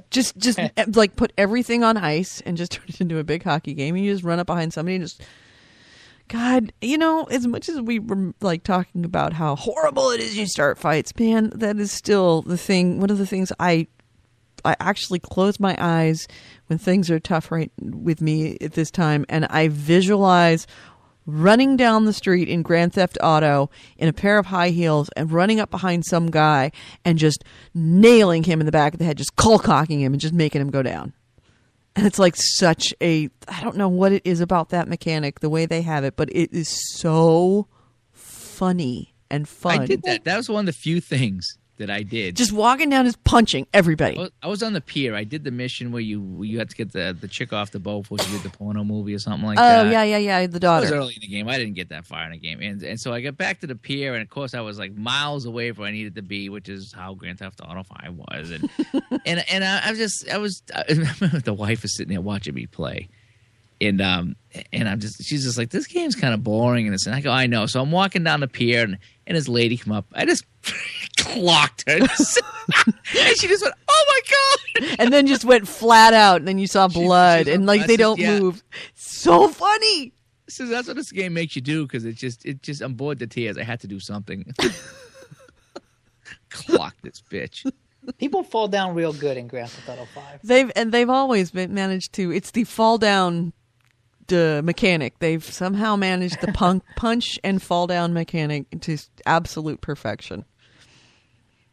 just put everything on ice and just turn it into a big hockey game. You just run up behind somebody and just, God, as much as we were talking about how horrible it is you start fights, man, that is still the thing. One of the things I actually close my eyes when things are tough right with me at this time, and I visualize running down the street in Grand Theft Auto in a pair of high heels and running up behind some guy and just nailing him in the back of the head, just cold cocking him and just making him go down. And it's like such a, I don't know what it is about that mechanic, the way they have it, but it is so funny and fun. I did that. That was one of the few things that I did. Just walking down is punching everybody. I was on the pier. I did the mission where you had to get the chick off the boat before you did the porno movie or something like that. Oh, yeah, the daughter. It was early in the game. I didn't get that far in the game. And so I got back to the pier, and of course I was like miles away from where I needed to be, which is how Grand Theft Auto 5 was. And and I remember the wife is sitting there watching me play. And she's just like, this game's kind of boring. And I go, I know. So I'm walking down the pier, and this lady come up. I just clocked her. And she just went, oh my God. And then just went flat out. And then you saw blood. And like they don't move. So funny. So that's what this game makes you do, because it just I'm bored to tears. I had to do something. Clock this bitch. People fall down real good in Grand Theft Auto 5. They've always managed to. It's the fall down mechanic. They've somehow managed the punch and fall down mechanic to absolute perfection.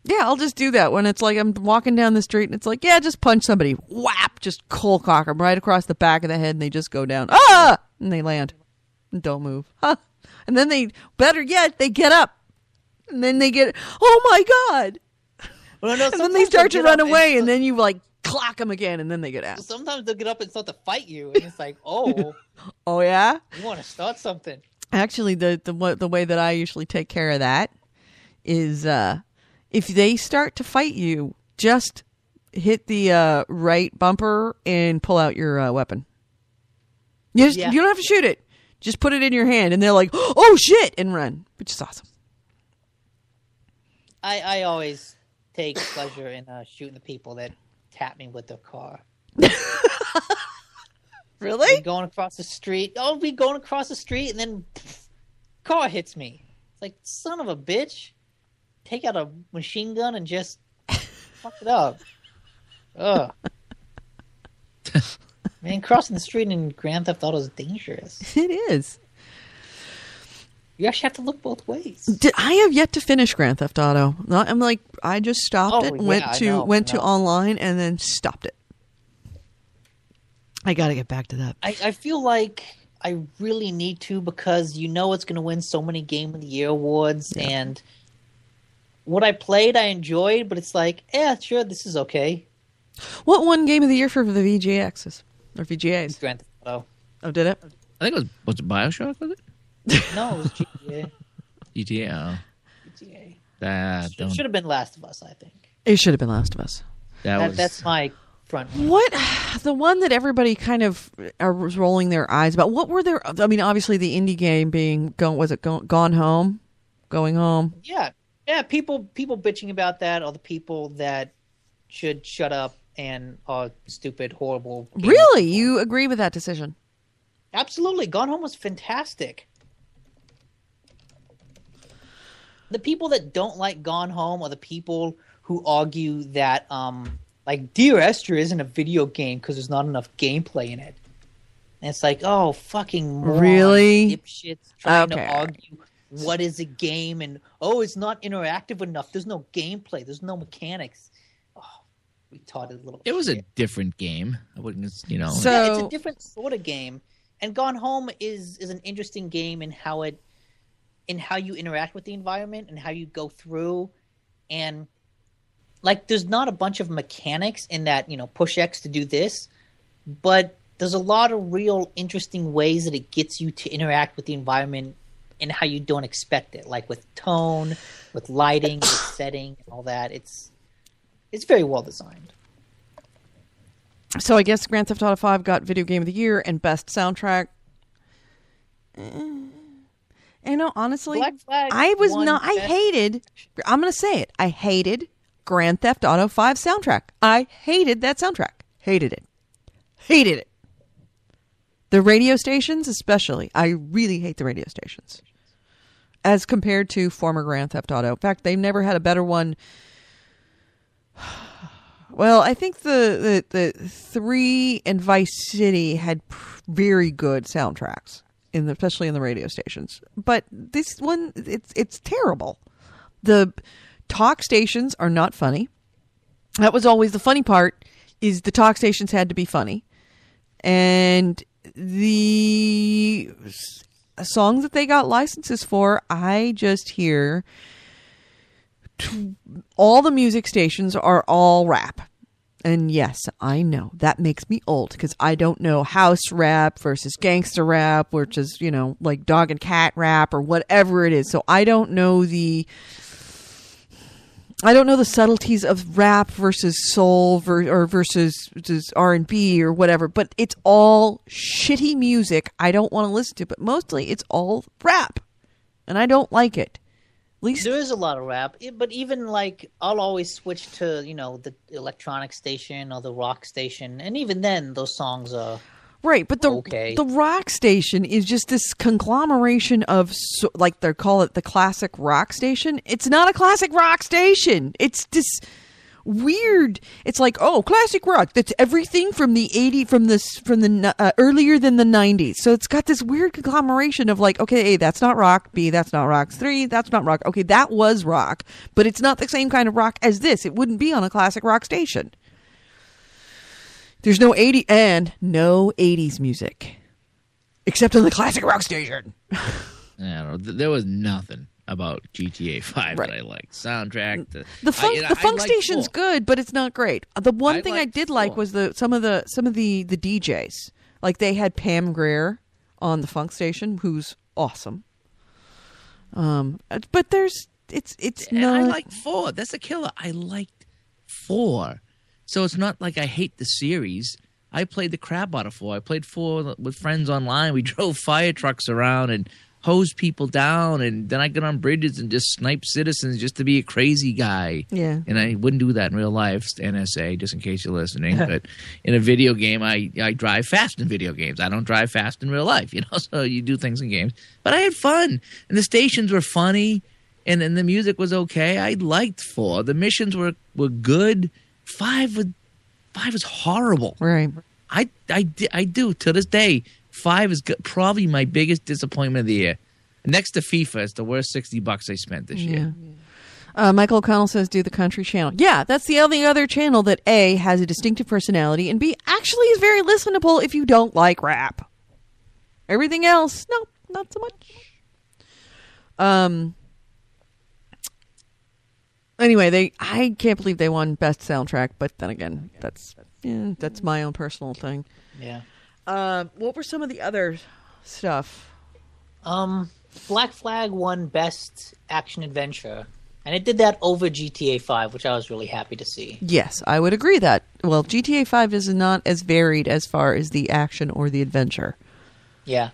Yeah, I'll just do that when it's like I'm walking down the street and it's like, yeah, just punch somebody. Whap! Just cold cock them right across the back of the head and they just go down. Ah! And they land. And don't move. Huh. And then better yet, they get up. And then they get, oh my God! Well, no, and then they start to run away, and then you like clock them again, and then they get out. Sometimes they'll get up and start to fight you, and it's like, oh, oh yeah, you want to start something. Actually, the way that I usually take care of that is if they start to fight you, just hit the right bumper and pull out your weapon. You don't have to shoot it; just put it in your hand, and they're like, oh shit, and run, which is awesome. I always take pleasure in shooting the people that tap me with their car. Really? Going across the street. I'll be going across the street and then car hits me. It's like, son of a bitch. Take out a machine gun and just fuck it up. Ugh. Man, crossing the street in Grand Theft Auto is dangerous. It is. You actually have to look both ways. I have yet to finish Grand Theft Auto. I'm like, I just stopped it, went to online, and then stopped it. I got to get back to that. I feel like I really need to, because you know it's going to win so many Game of the Year awards, and what I played, I enjoyed, but it's like, yeah, sure, this is okay. What won Game of the Year for the VGXs or VGAs? Grand Theft Auto. Oh, did it? I think was it BioShock, was it? No, it was GTA. GTA. It should have been Last of Us, I think. It should have been Last of Us. That's my front runner. What? The one that everybody kind of was rolling their eyes about. What were there? I mean, obviously the indie game being Gone Home? Going Home? Yeah. People bitching about that, or the people that should shut up and are stupid, horrible. Really? You agree with that decision? Absolutely. Gone Home was fantastic. The people that don't like Gone Home are the people who argue that, like, Dear Esther isn't a video game because there's not enough gameplay in it. And it's like, oh, fucking morons, really? Dipshits trying to argue what is a game, and, oh, it's not interactive enough. There's no gameplay. There's no mechanics. Oh, retarded little It was shit. a different game. I wouldn't, So, yeah, it's a different sort of game. And Gone Home is an interesting game in how you interact with the environment and how you go through, and like there's not a bunch of mechanics in that, push X to do this, but there's a lot of real interesting ways that it gets you to interact with the environment and how you don't expect it, like with tone, with lighting, with setting, and all that. It's very well designed. So I guess Grand Theft Auto 5 got Video Game of the Year and Best Soundtrack. Honestly, I was not. I hated. I'm going to say it. I hated Grand Theft Auto 5 soundtrack. I hated that soundtrack. Hated it. Hated it. The radio stations, especially. I really hate the radio stations as compared to former Grand Theft Auto. In fact, they've never had a better one. Well, I think the 3 and Vice City had very good soundtracks, especially in the radio stations. But this one, it's terrible. The talk stations are not funny. That was always the funny part, is the talk stations had to be funny. And the songs that they got licenses for, I just hear all the music stations are all rap. And yes, I know that makes me old because I don't know house rap versus gangster rap, which is, like dog and cat rap or whatever it is. So I don't know the subtleties of rap versus soul versus R&B or whatever, but it's all shitty music I don't want to listen to, but mostly it's all rap, and I don't like it. At least there is a lot of rap, but even like I'll always switch to the electronic station or the rock station, and even then those songs are right. But okay. The rock station is just this conglomeration of like they call it the classic rock station. It's not a classic rock station. It's this weird. It's like, oh, classic rock. That's everything from the 80s, from the earlier than the 90s. So it's got this weird conglomeration of like, okay, A, that's not rock. B, that's not rock. 3, that's not rock. Okay, that was rock, but it's not the same kind of rock as this. It wouldn't be on a classic rock station. There's no 80s music except on the classic rock station. I don't know. There was nothing about GTA 5 that I liked. Soundtrack. The funk station's good, but it's not great. The one thing I did like was some of the DJs. Like they had Pam Grier on the funk station, who's awesome. But it's not. I like 4. That's a killer. I liked 4. So it's not like I hate the series. I played the crap out of 4. I played 4 with friends online. We drove fire trucks around and hose people down, and then I get on bridges and just snipe citizens just to be a crazy guy. Yeah. And I wouldn't do that in real life, NSA, just in case you're listening. But in a video game, I drive fast in video games. I don't drive fast in real life, so you do things in games. But I had fun, and the stations were funny, and the music was okay. I liked 4. The missions were good. 5 was horrible. Right. I do, to this day. 5 is probably my biggest disappointment of the year. Next to FIFA, it's the worst $60 I spent this year. Michael O'Connell says, do the country channel. Yeah, that's the only other channel that A, has a distinctive personality, and B, actually is very listenable if you don't like rap. Everything else, no, not so much. Anyway, I can't believe they won Best Soundtrack, but then again, that's my own personal thing. Yeah. What were some of the other stuff? Black Flag won Best Action Adventure, and it did that over GTA 5, which I was really happy to see. Yes, I would agree that. Well, GTA 5 is not as varied as far as the action or the adventure. Yeah.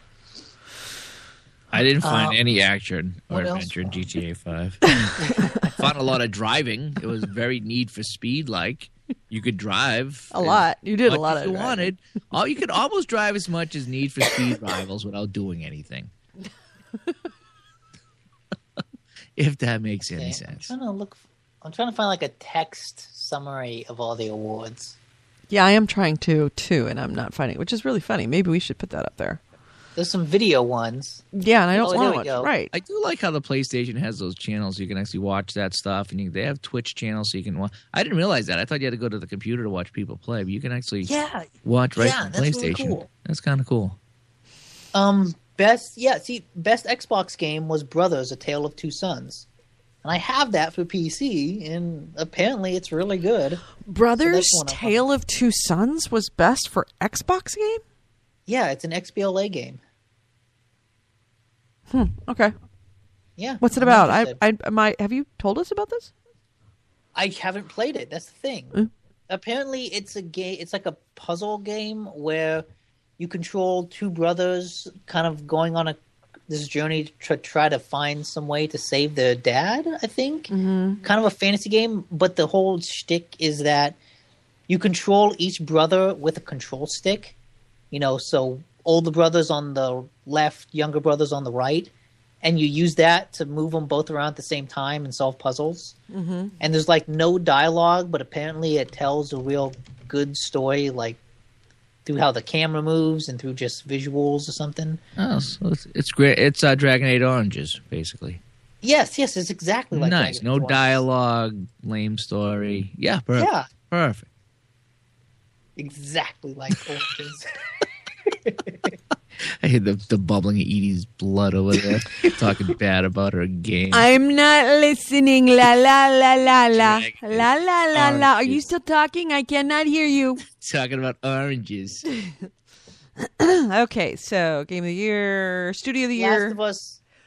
I didn't find any action or adventure in GTA 5. I found a lot of driving. It was very Need for Speed like. You could drive a lot. You did a lot of. You wanted. You could almost drive as much as Need for Speed Rivals without doing anything. If that makes any sense. I'm trying to find like a text summary of all the awards. Yeah, I am trying to too, and I'm not finding it, which is really funny. Maybe we should put that up there. There's some video ones. Yeah, and I don't want to watch. Right. I do like how the PlayStation has those channels. You can actually watch that stuff, and they have Twitch channels so you can watch. I didn't realize that. I thought you had to go to the computer to watch people play, but you can actually watch from PlayStation. Really cool. That's kind of cool. Best Xbox game was Brothers: A Tale of Two Sons. And I have that for PC, and apparently it's really good. Brothers: Tale of Two Sons was best for Xbox game? Yeah, it's an XBLA game. Okay. Yeah. What's it about? Have you told us about this? I haven't played it. That's the thing. Apparently, it's a game. It's like a puzzle game where you control two brothers, kind of going on this journey to try to find some way to save their dad. I think kind of a fantasy game, but the whole shtick is that you control each brother with a control stick. So older brothers on the left, younger brothers on the right. and you use that to move them both around at the same time and solve puzzles. Mm-hmm. And there's like no dialogue, but apparently it tells a real good story, like through how the camera moves and through just visuals or something. Oh, so it's great. It's Dragon Age Oranges, basically. Yes, it's exactly like nice. Dragon No Age Oranges. Dialogue, lame story. Yeah, perfect. Yeah. Perfect. Exactly like Oranges. I hear the bubbling of Edie's blood over there, talking bad about her game. I'm not listening. La la la la la. La la la la. Are you Oranges. still talking? I cannot hear you. Talking about oranges. Okay, so Game of the Year, Studio of the Year.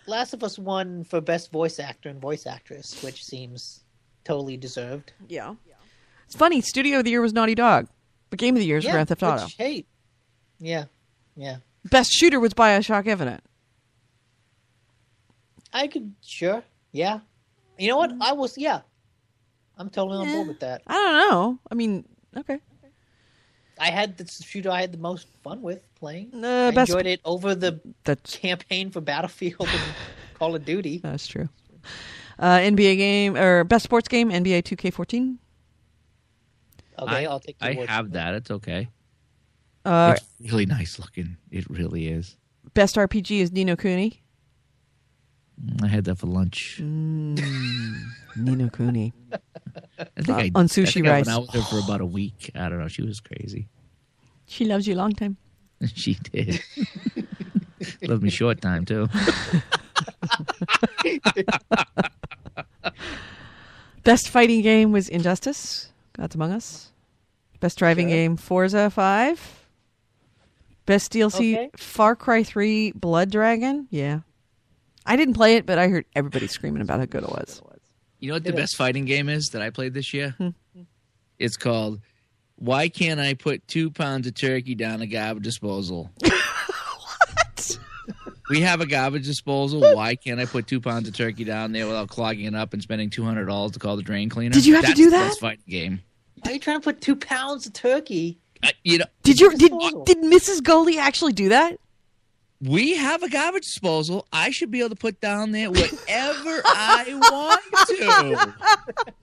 Last of Us won for Best Voice Actor and Voice Actress, which seems totally deserved. Yeah. It's funny, Studio of the Year was Naughty Dog, but Game of the Year is Grand Theft Auto. Hey, yeah. Best Shooter was Bioshock Infinite. Sure, yeah. You know what? I'm totally on board with that. I don't know. I mean, okay. I had the shooter I had the most fun with playing. I best- enjoyed it over the That's campaign for Battlefield and Call of Duty. That's true. NBA game or best sports game, NBA 2K14. Okay, I'll take your I word have for it. that. It's okay. Uh, It's really nice looking. It really is. best RPG is Ni no Kuni. I had that for lunch. Ni no Kuni. I think on sushi I think I rice. went out with her for about a week. I don't know. She was crazy. She loves you long time. She did. Loved me short time too. Best fighting game was Injustice, Gods Among Us. Best driving game, Forza 5. Best DLC, Okay. Far Cry 3 Blood Dragon. Yeah. I didn't play it, but I heard everybody screaming about how good it was. You know what the best fighting game is that I played this year? It's called Why Can't I Put 2 Pounds of Turkey Down a Garbage Disposal? What? We have a garbage disposal. Why can't I put 2 pounds of turkey down there without clogging it up and spending $200 to call the drain cleaner? Did you have to That's do the that? best fighting game. Are you trying to put 2 pounds of turkey? Did Did Mrs. Goalie actually do that? we have a garbage disposal. I should be able to put down there whatever I want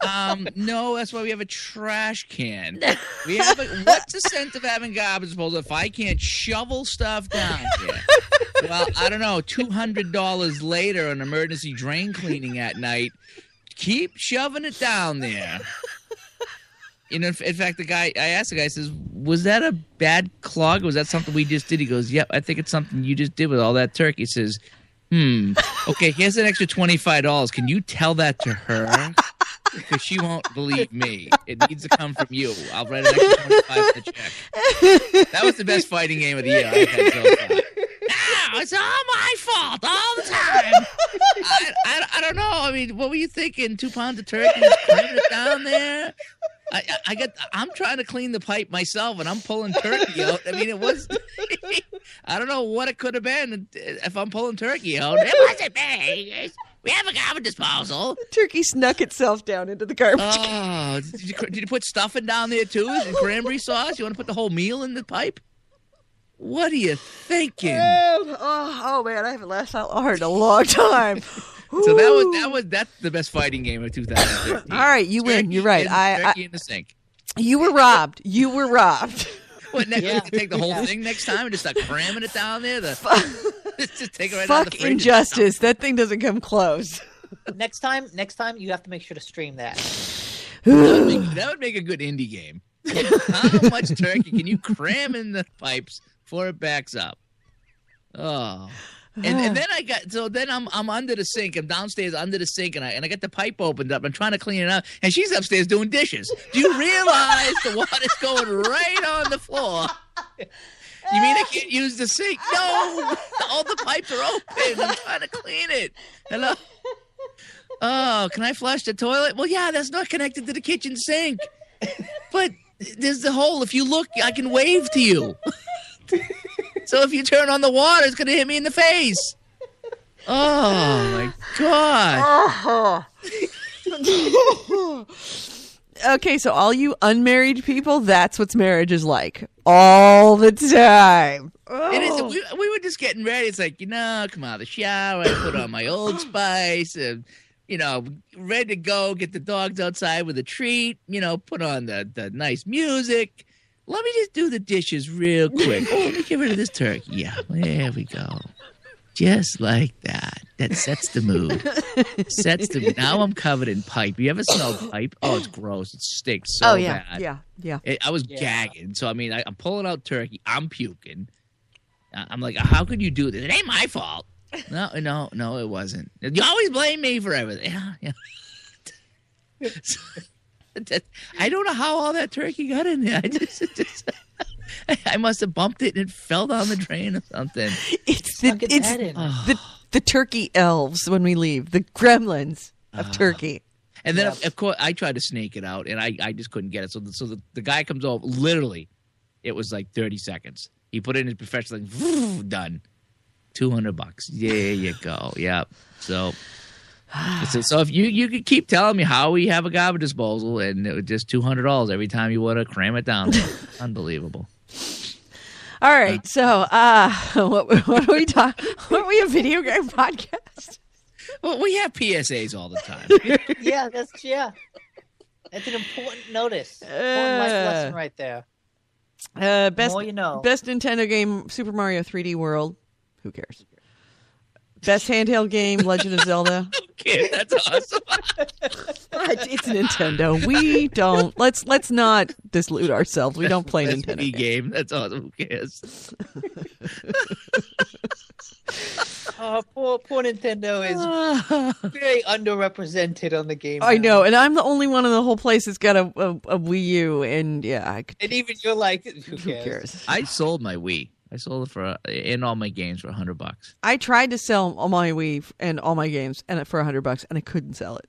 to. No, that's why we have a trash can. We have what's the sense of having garbage disposal if I can't shovel stuff down here? Well, I don't know. $200 later on emergency drain cleaning at night. Keep shoving it down there. You know, in fact, I asked the guy, I says, was that a bad clog? Or was that something we just did? He goes, yep, I think it's something you just did with all that turkey. He says, okay, here's an extra $25. Can you tell that to her? Because she won't believe me. It needs to come from you. I'll write an extra 25 for the check. That was the best fighting game of the year I've had so far. No, it's all my fault all the time. I don't know. I mean, what were you thinking? 2 pounds of turkey, cleaning it down there? I'm trying to clean the pipe myself, and I'm pulling turkey out. I mean, it was. I don't know what it could have been if I'm pulling turkey out. It wasn't me. We have a garbage disposal. The turkey snuck itself down into the garbage. Oh, did you put stuffing down there too? And cranberry sauce? You want to put the whole meal in the pipe? What are you thinking? Oh man, I haven't laughed out hard in a long time. So that's the best fighting game of 2013. All right, you win. You're right. Turkey in the sink. You were robbed. You were robbed. What next? Yeah. You have to take the whole thing next time and just start cramming it down there. Just take it right out of the Fuck fridge. Injustice. That thing doesn't come close. Next time you have to make sure to stream that. That would make a good indie game. How much turkey can you cram in the pipes before it backs up? Oh. And then I'm under the sink. I'm downstairs under the sink, and I got the pipe opened up. I'm trying to clean it up, and she's upstairs doing dishes. Do you realize the water's going right on the floor? You mean I can't use the sink? No, all the pipes are open. I'm trying to clean it. Hello. Oh, can I flush the toilet? Well, yeah, that's not connected to the kitchen sink. But there's the hole. If you look, I can wave to you. So if you turn on the water, it's going to hit me in the face. Oh, my God. Okay, so all you unmarried people, that's what marriage is like. all the time. And it's, Oh. we were just getting ready. It's like, come out of the shower. I put on my Old Spice and, ready to go, get the dogs outside with a treat, put on the nice music. Let me just do the dishes real quick. Oh, let me get rid of this turkey. Yeah, there we go. Just like that. That sets the mood. Now I'm covered in pipe. You ever smelled pipe? Oh, it's gross. It stinks so bad. Yeah. I was gagging. So, I'm pulling out turkey. I'm puking. I'm like, how could you do this? It ain't my fault. No, it wasn't. You always blame me for everything. Yeah. I don't know how all that turkey got in there. I must have bumped it and it fell down the drain or something. It's the turkey elves when we leave. The gremlins of turkey. And then, of course, I tried to snake it out, and I just couldn't get it. So the guy comes over. Literally, it was like 30 seconds. He put it in his professional, like, done. $200. There you go. Yep. So if you could keep telling me how we have a garbage disposal, and it was just $200 every time you want to cram it down. Unbelievable. All right. So, what are we talking? What are we, a video game podcast? Well, we have PSAs all the time. That's an important notice. Important life lesson right there. Best, more you know. Best Nintendo game, Super Mario 3D World. Who cares? Best handheld game, Legend of Zelda. Okay, that's awesome. It's Nintendo. We don't. Let's not delude ourselves. We don't play Best Nintendo game. That's awesome. Who cares? Poor Nintendo is very underrepresented on the game. I know, and I'm the only one in the whole place that's got a Wii U, and and even you're like, who cares? I sold my Wii. I sold it for in all my games for $100. I tried to sell all my Wii and all my games and for $100, and I couldn't sell it.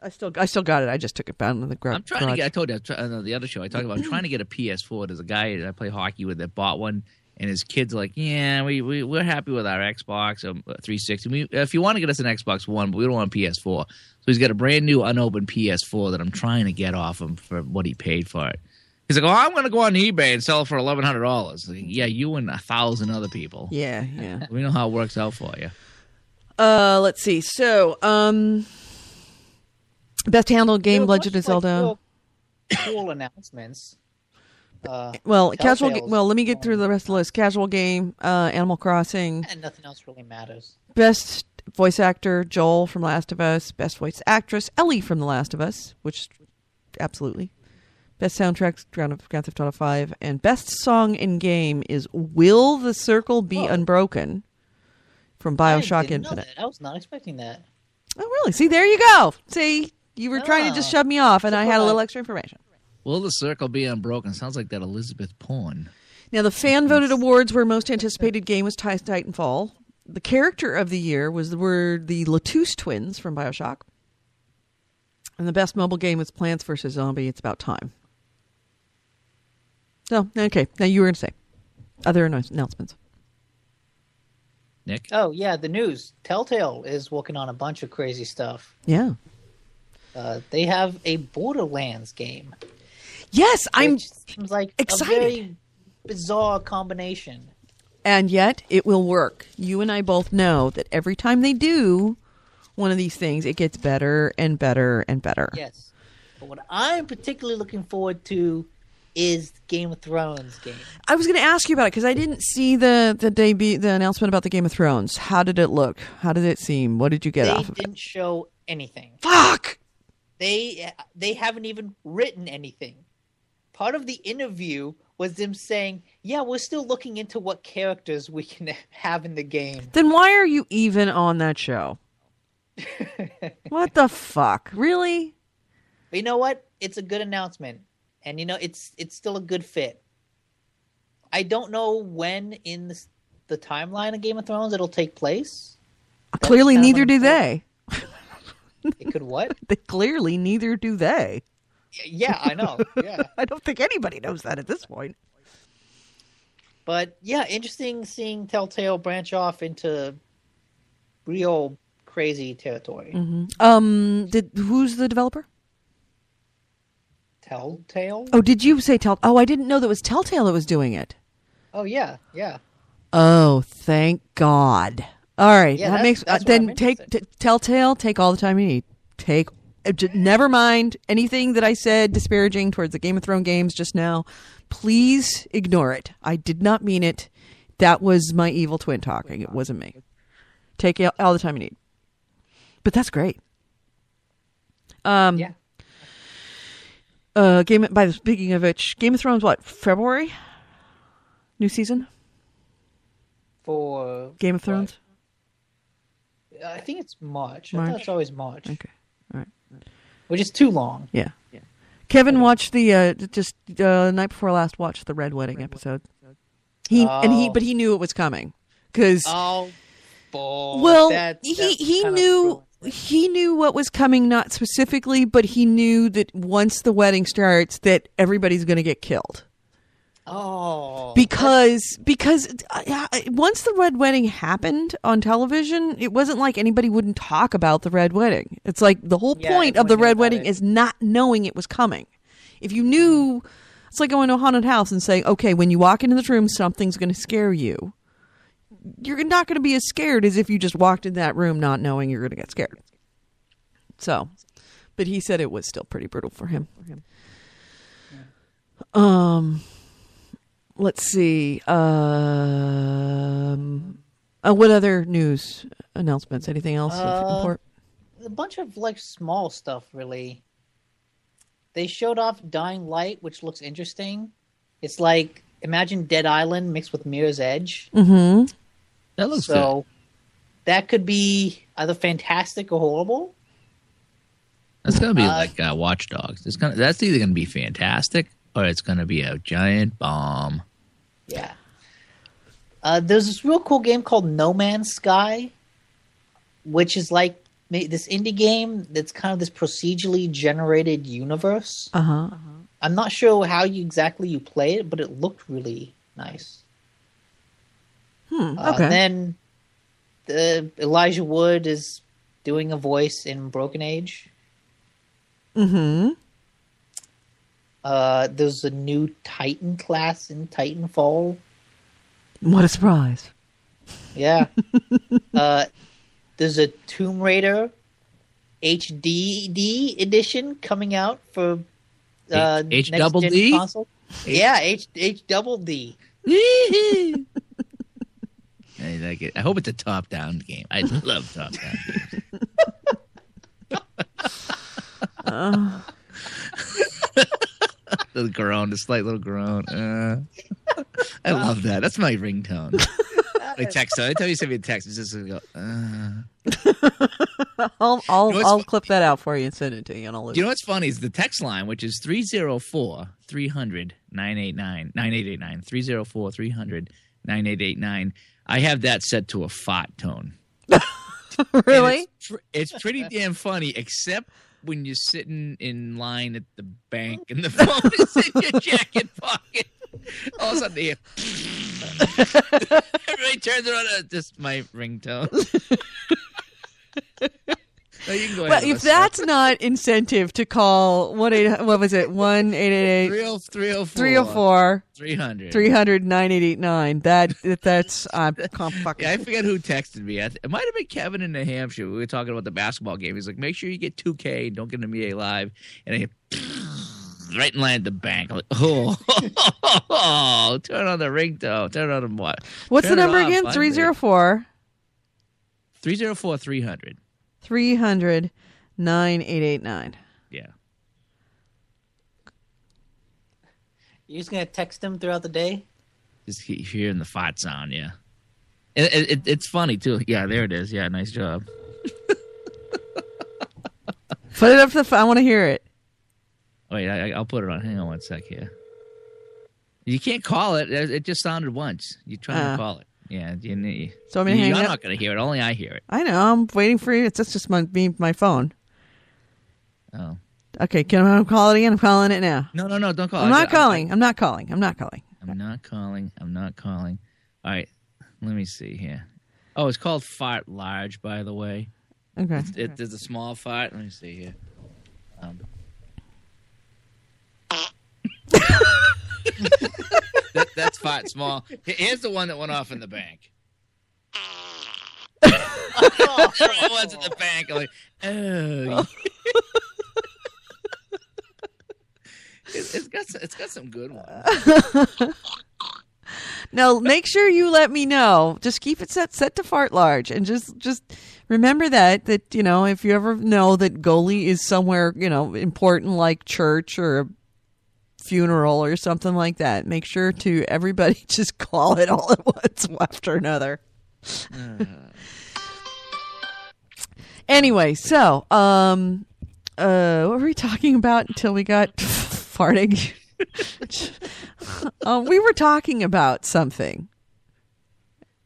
I still got it. I just took it down in the garage. I'm trying to get. I told you on the other show. I talked about. I'm trying to get a PS4. There's a guy that I play hockey with that bought one, and his kids are like, "Yeah, we're happy with our Xbox 360. If you want to get us an Xbox One, but we don't want a PS4." So he's got a brand new unopened PS4 that I'm trying to get off him for what he paid for it. He's like, "Oh, I'm going to go on eBay and sell it for $1,100." Like, yeah, you and 1,000 other people. Yeah. We know how it works out for you. Let's see. So, best handled game, Legend of Zelda. Cool announcements. Casual. Well, let me get through the rest of the list. Casual game, Animal Crossing. And nothing else really matters. Best voice actor, Joel from Last of Us. Best voice actress, Ellie from The Last of Us, which absolutely. Best soundtrack, Grand Theft Auto 5. And best song in game is Will the Circle Be Unbroken from BioShock Infinite. I was not expecting that. Oh, really? See, there you go. See, you were trying to just shove me off, and I had a little extra information. Will the Circle Be Unbroken? Sounds like that Elizabeth porn. Now, the fan-voted awards were most anticipated game was Titanfall. The character of the year were the Latouche twins from BioShock. And the best mobile game was Plants vs. Zombie. It's About Time. So, okay. Now you were going to say other announcements. Nick? Oh, yeah, the news. Telltale is working on a bunch of crazy stuff. Yeah. They have a Borderlands game. Yes, I'm seems like excited. A very bizarre combination. And yet, it will work. You and I both know that every time they do one of these things, it gets better and better and better. Yes. But what I'm particularly looking forward to is Game of Thrones game. I was going to ask you about it because I didn't see the announcement about the Game of Thrones. How did it look? How did it seem? What did you get off of it? They didn't show anything. Fuck! They haven't even written anything. Part of the interview was them saying, yeah, we're still looking into what characters we can have in the game. Then why are you even on that show? What the fuck? Really? But you know what? It's a good announcement. And, it's still a good fit. I don't know when in the timeline of Game of Thrones it'll take place. Clearly, neither do they. It could what? Clearly, neither do they. Yeah, I know. Yeah. I don't think anybody knows that at this point. But, yeah, interesting seeing Telltale branch off into real crazy territory. Mm-hmm. Who's the developer? Telltale? Oh, did you say Telltale? Oh, I didn't know that was Telltale that was doing it. Oh, yeah. Oh, thank God. All right. Yeah, that's then take Telltale, take all the time you need. Never mind anything that I said disparaging towards the Game of Thrones games just now. Please ignore it. I did not mean it. That was my evil twin talking. It wasn't me. Take all the time you need. But that's great. Yeah. Speaking of which, Game of Thrones, what, February? New season? For Game of Thrones? I think it's March. March? I thought it's always March. Okay. All right. Which is too long. Yeah. Kevin watched the night before last, watched the Red Wedding episode. But he knew it was coming. Because he knew what was coming, not specifically, but he knew that once the wedding starts, that everybody's going to get killed. Oh, because once the Red Wedding happened on television, it wasn't like anybody wouldn't talk about the Red Wedding. It's like the whole point of the Red Wedding is not knowing it was coming. If you knew, it's like going to a haunted house and saying, okay, when you walk into the room, something's going to scare you. You're not going to be as scared as if you just walked in that room not knowing you're going to get scared. So, but he said it was still pretty brutal for him. Let's see. What other news announcements? Anything else of import? A bunch of small stuff, really. They showed off Dying Light, which looks interesting. It's like, imagine Dead Island mixed with Mirror's Edge. Mm-hmm. That looks good. That could be either fantastic or horrible. That's gonna be like Watch Dogs. That's either gonna be fantastic or it's gonna be a giant bomb. Yeah. There's this real cool game called No Man's Sky, which is like this indie game that's kind of this procedurally generated universe. I'm not sure how exactly you play it, but it looked really nice. Okay. Then Elijah Wood is doing a voice in Broken Age. Mm-hmm. There's a new Titan class in Titanfall. What a surprise. Yeah. There's a Tomb Raider HD edition coming out for H next double gen D? console. Yeah, H double D. I like it. I hope it's a top-down game. I love top-down games. Little groan, a slight little groan. I love that. That's my ringtone. My text. Every time you send me a text, it's just go. I'll clip that out for you and send it to you, and I'll listen. You know what's funny is the text line, which is 304-300-9889, 304-300-9889. I have that set to a fart tone. Really? It's pretty damn funny, except when you're sitting in line at the bank and the phone is in your jacket pocket. All of a sudden, everybody turns around. Just my ringtone. No, you can go ahead. Well, if that's not incentive to call 1-800-304 300-9889. That's fucking. Yeah, I forget who texted me. It might have been Kevin in New Hampshire. We were talking about the basketball game. He's like, make sure you get 2K and don't get an NBA Live. And I right in line at the bank. I'm like, turn on the ringtone. Turn on the what? What's the number again? 304 300 300-9889. Yeah. You're just gonna text him throughout the day? Just keep hearing the fart sound, yeah. It's funny too. Yeah, there it is. Yeah, nice job. Put it up to the I want to hear it. Wait, I'll put it on. Hang on one sec here. You can't call it. It just sounded once. You're trying to call it. Yeah. So I'm hang You're up. not going to hear it. Only I hear it. I know. I'm waiting for you. That's just my phone. Oh. Okay. Can I call it again? I'm calling it now. No. Don't call it. I'm not calling. I'm not calling. I'm not calling. All right. Let me see here. Oh, it's called Fart Large, by the way. Okay. There's a small fart. Let me see here. That's fine, small. Here's the one that went off in the bank. It was in the bank. I'm like, oh. It's got some good ones. Now, make sure you let me know. Just keep it set to fart large, and just remember that if you ever know that goalie is somewhere important like church or a funeral or something like that, make sure to everybody just call it all at once after another. Anyway, so what were we talking about until we got farting? We were talking about something.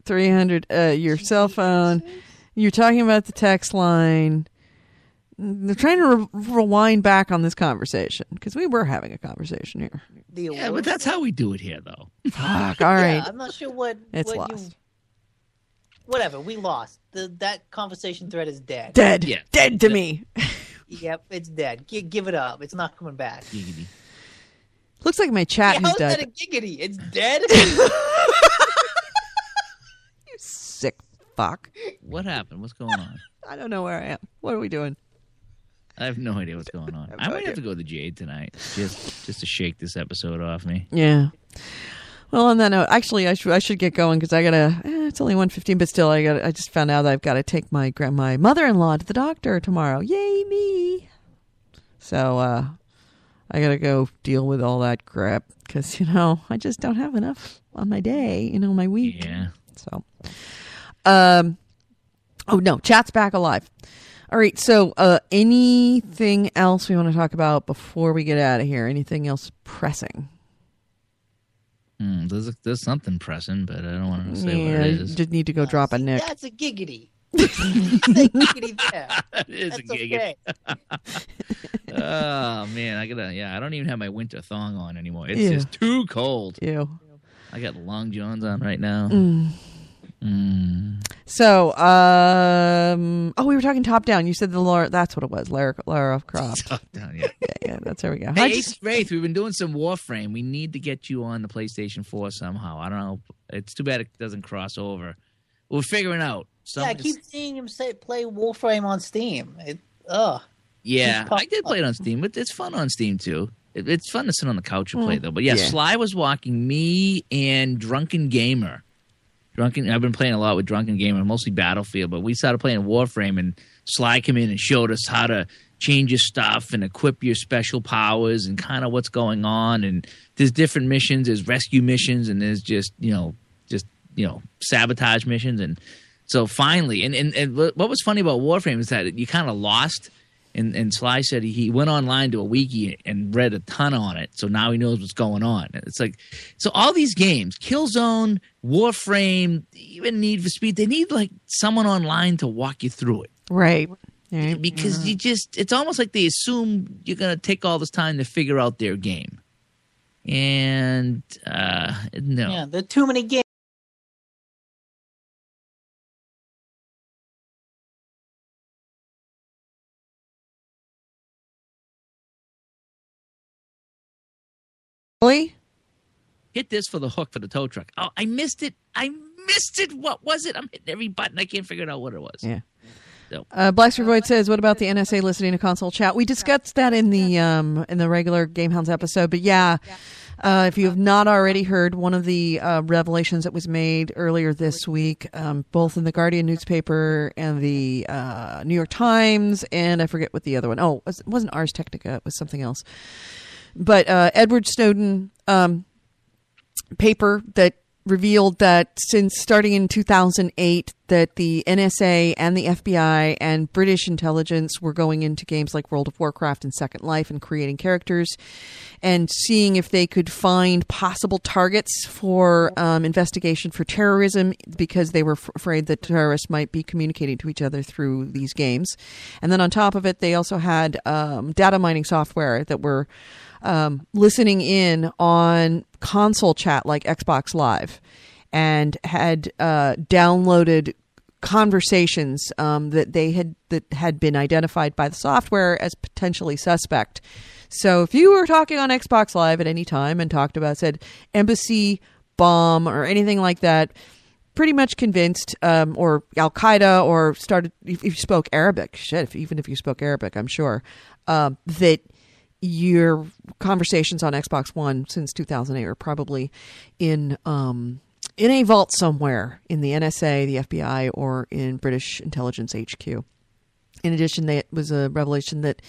300, your cell phone. You're talking about the text line. They're trying to rewind back on this conversation because we were having a conversation here. Yeah, but that's how we do it here, though. Fuck, all right. Yeah, I'm not sure what it's what lost. Whatever, we lost. That conversation thread is dead. Dead. Yeah. Dead to me. Yep, it's dead. Give it up. It's not coming back. Giggity. Looks like my chat is How's dead. that a giggity? It's dead? You sick fuck. What happened? What's going on? I don't know where I am. What are we doing? I have no idea what's going on. I might have to go to Jade tonight just to shake this episode off me. Yeah. Well, on that note, actually, I should get going because I gotta. It's only 1:15, but still, I just found out that I've got to take my mother-in-law to the doctor tomorrow. Yay me! So I gotta go deal with all that crap because I just don't have enough on my day, my week. Yeah. So, oh no, chat's back alive. All right. So, anything else we want to talk about before we get out of here? Anything else pressing? There's something pressing, but I don't want to say what it is. Just need to go drop a nick. That's a giggity. That's a giggity there. It is That's a giggity. okay. Oh man, I don't even have my winter thong on anymore. It's Ew. just too cold. Ew. I got long johns on right now. So, we were talking top down. You said the Lara, that's what it was. Lara Croft. Top down, yeah. Yeah, that's there we go. Hey, Wraith, we've been doing some Warframe. We need to get you on the PlayStation 4 somehow. I don't know. It's too bad it doesn't cross over. We're figuring out. I keep seeing him play Warframe on Steam. Yeah, I did play it on Steam, but it's fun on Steam too. It's fun to sit on the couch and play though. But yeah, Sly was walking me and Drunken Gamer. I've been playing a lot with Drunken Gamer, mostly Battlefield, but we started playing Warframe, and Sly came in and showed us how to change your stuff and equip your special powers and kind of what's going on. And there's different missions. There's rescue missions, and there's just sabotage missions. And so finally, and what was funny about Warframe is that you kind of lost. And Sly said he went online to a wiki and read a ton on it, so now he knows what's going on. It's like, so all these games, Killzone, Warframe, even Need for Speed, they need like someone online to walk you through it. Right. Because it's almost like they assume you're going to take all this time to figure out their game. And no. Yeah, there are too many games. Really? Hit this for the hook for the tow truck. Oh, I missed it. What was it? I'm hitting every button. I can't figure out what it was. Yeah. So. Blaster Void says, "What about the NSA listening to console chat?" We discussed that in the regular Gamehounds episode, but if you have not already heard, one of the revelations that was made earlier this week, both in the Guardian newspaper and the New York Times, and I forget what the other one. Oh, it wasn't Ars Technica; it was something else. But Edward Snowden paper that revealed that since starting in 2008 that the NSA and the FBI and British intelligence were going into games like World of Warcraft and Second Life and creating characters and seeing if they could find possible targets for investigation for terrorism because they were afraid that terrorists might be communicating to each other through these games. And then on top of it, they also had data mining software that were listening in on console chat like Xbox Live and had downloaded conversations that had been identified by the software as potentially suspect So if you were talking on Xbox Live at any time and talked about, said, embassy bomb or anything like that, pretty much convinced, or Al-Qaeda, or started, if you spoke Arabic, even if you spoke Arabic, I'm sure, that your conversations on Xbox One since 2008 are probably in a vault somewhere in the NSA, the FBI, or in British Intelligence HQ. In addition, there was a revelation that,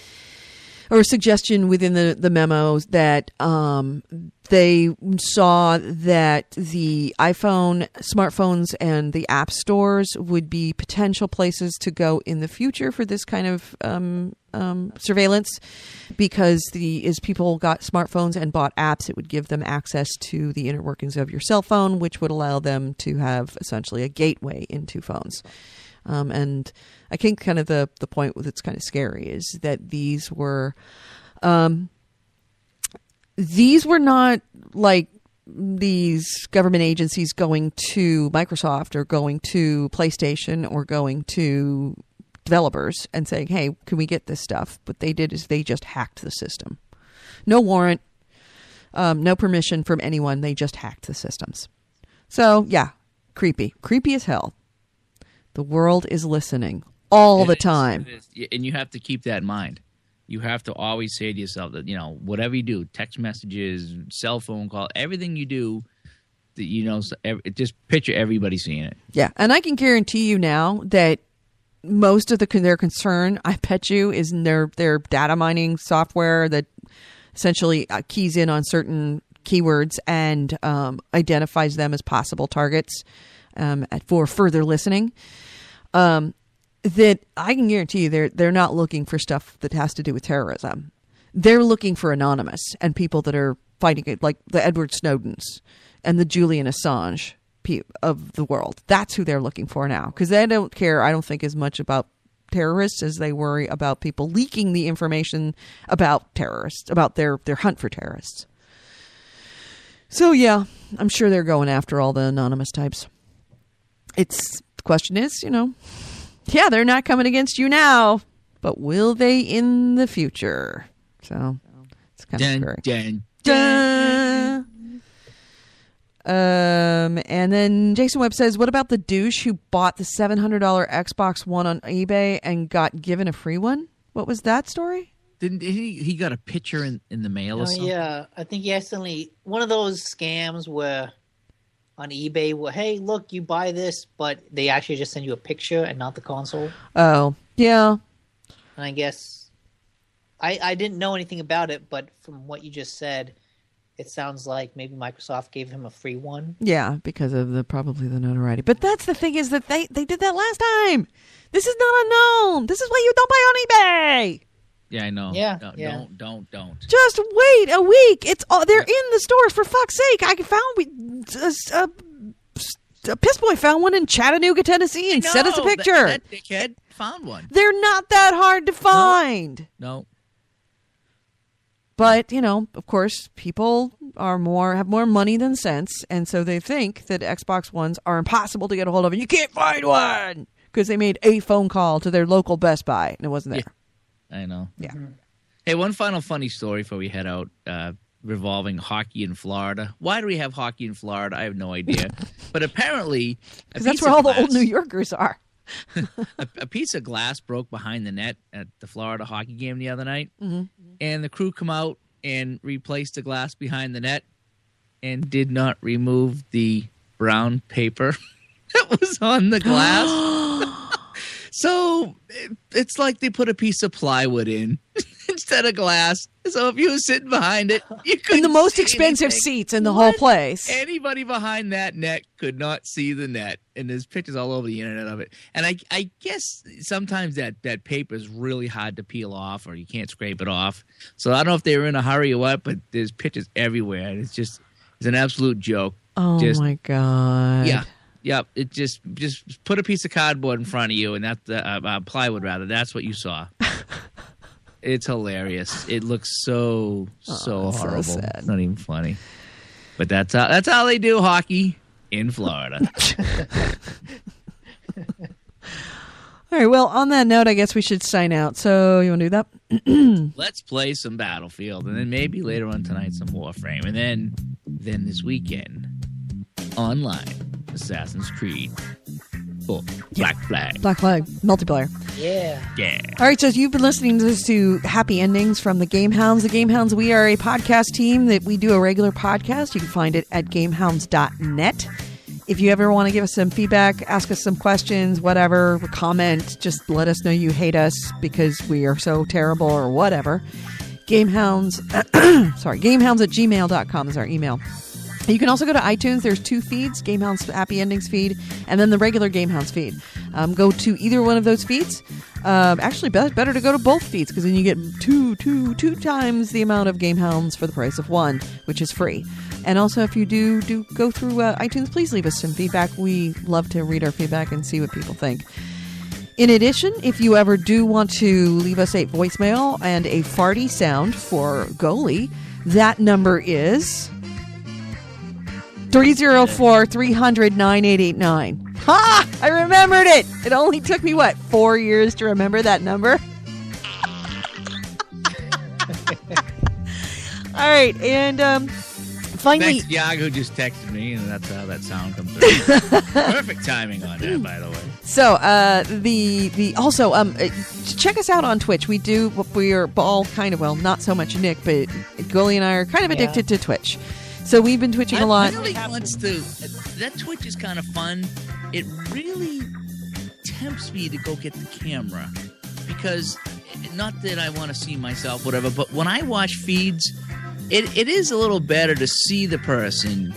or a suggestion within the memos that they saw that the iPhone, smartphones, and the app stores would be potential places to go in the future for this kind of surveillance, because as people got smartphones and bought apps, it would give them access to the inner workings of your cell phone, which would allow them to have essentially a gateway into phones. And I think kind of the point that's kind of scary is that these were not like these government agencies going to Microsoft or going to PlayStation or going to developers and saying, hey, can we get this stuff? What they did is they just hacked the system. No warrant, no permission from anyone. They just hacked the systems. So, yeah, creepy as hell. The world is listening all the time. And you have to keep that in mind. You have to always say to yourself that, whatever you do, text messages, cell phone call, everything you do, just picture everybody seeing it. Yeah. And I can guarantee you now that most of their concern, I bet you, is in their data mining software that essentially keys in on certain keywords and identifies them as possible targets for further listening. That I can guarantee you they're not looking for stuff that has to do with terrorism. They're looking for anonymous and people that are fighting it, like the Edward Snowdens and the Julian Assange of the world. That's who they're looking for now, because they don't care, I don't think, as much about terrorists as they worry about people leaking the information about terrorists, about their hunt for terrorists. So yeah, I'm sure they're going after all the anonymous types. The question is, yeah, they're not coming against you now, but will they in the future? So it's kind of scary. Dun. And then Jason Webb says, what about the douche who bought the $700 Xbox One on eBay and got given a free one? What was that story? Didn't he got a picture in the mail or something? Yeah, I think he accidentally, one of those scams where on eBay, where, hey, look, you buy this, but they actually just send you a picture and not the console. Oh, yeah. And I guess I didn't know anything about it, but from what you just said, it sounds like maybe Microsoft gave him a free one. Yeah, because of probably the notoriety. But that's the thing, is that they did that last time. This is not unknown. This is why you don't buy on eBay. Yeah, I know. Yeah, Don't. Just wait a week. It's all, they're in the stores, for fuck's sake. I found a piss boy found one in Chattanooga, Tennessee, and sent us a picture. That dickhead found one. They're not that hard to find. No. But, of course, people have more money than sense, and so they think that Xbox Ones are impossible to get a hold of, and you can't find one because they made a phone call to their local Best Buy, and it wasn't there. Yeah, I know. Yeah. Mm-hmm. Hey, one final funny story before we head out, revolving hockey in Florida. Why do we have hockey in Florida? I have no idea. But apparently, because that's where all the old New Yorkers are. a piece of glass broke behind the net at the Florida hockey game the other night, mm-hmm. and the crew come out and replaced the glass behind the net and did not remove the brown paper that was on the glass. So it's like they put a piece of plywood in instead of glass. So if you were sitting behind it, you couldn't in the most see expensive anything. seats in the whole place. Anybody behind that net could not see the net, and there's pictures all over the internet of it. And I guess sometimes that paper is really hard to peel off, or you can't scrape it off. So I don't know if they were in a hurry or what, but there's pictures everywhere, and it's an absolute joke. Oh my God! Yeah. Yep, it just put a piece of cardboard in front of you, and that's plywood rather. That's what you saw. It's hilarious. It looks so horrible. So sad. It's not even funny. But that's how they do hockey in Florida. All right, well, on that note, I guess we should sign out. So you want to do that? Let's play some Battlefield, and then maybe later on tonight some Warframe, and then this weekend online Assassin's Creed. Oh, Black Flag. Black Flag multiplayer. Yeah. All right, so you've been listening to Happy Endings from the Game Hounds. The Game Hounds, we are a podcast team that we do a regular podcast. You can find it at gamehounds.net. If you ever want to give us some feedback, ask us some questions, whatever, comment, just let us know you hate us because we are so terrible or whatever. Gamehounds, gamehounds at gmail.com is our email. You can also go to iTunes. There's 2 feeds, Gamehounds Happy Endings feed, and then the regular Gamehounds feed. Go to either one of those feeds. Actually, better to go to both feeds because then you get two times the amount of Gamehounds for the price of one, which is free. And also, if you do go through iTunes, please leave us some feedback. We love to read our feedback and see what people think. In addition, if you ever do want to leave us a voicemail and a farty sound for Goalie, that number is 304-300-9889. Ha! I remembered it! It only took me, 4 years to remember that number? All right, and finally... Thanks, Yahoo just texted me, and that's how that sound comes through. Perfect timing on that, by the way. So, also, check us out on Twitch. We are all kind of, not so much Nick, but Goalie and I are kind of addicted to Twitch. So we've been twitching a lot. Really wants to. That Twitch is kind of fun. It really tempts me to go get the camera because, not that I want to see myself, whatever, but when I watch feeds, it is a little better to see the person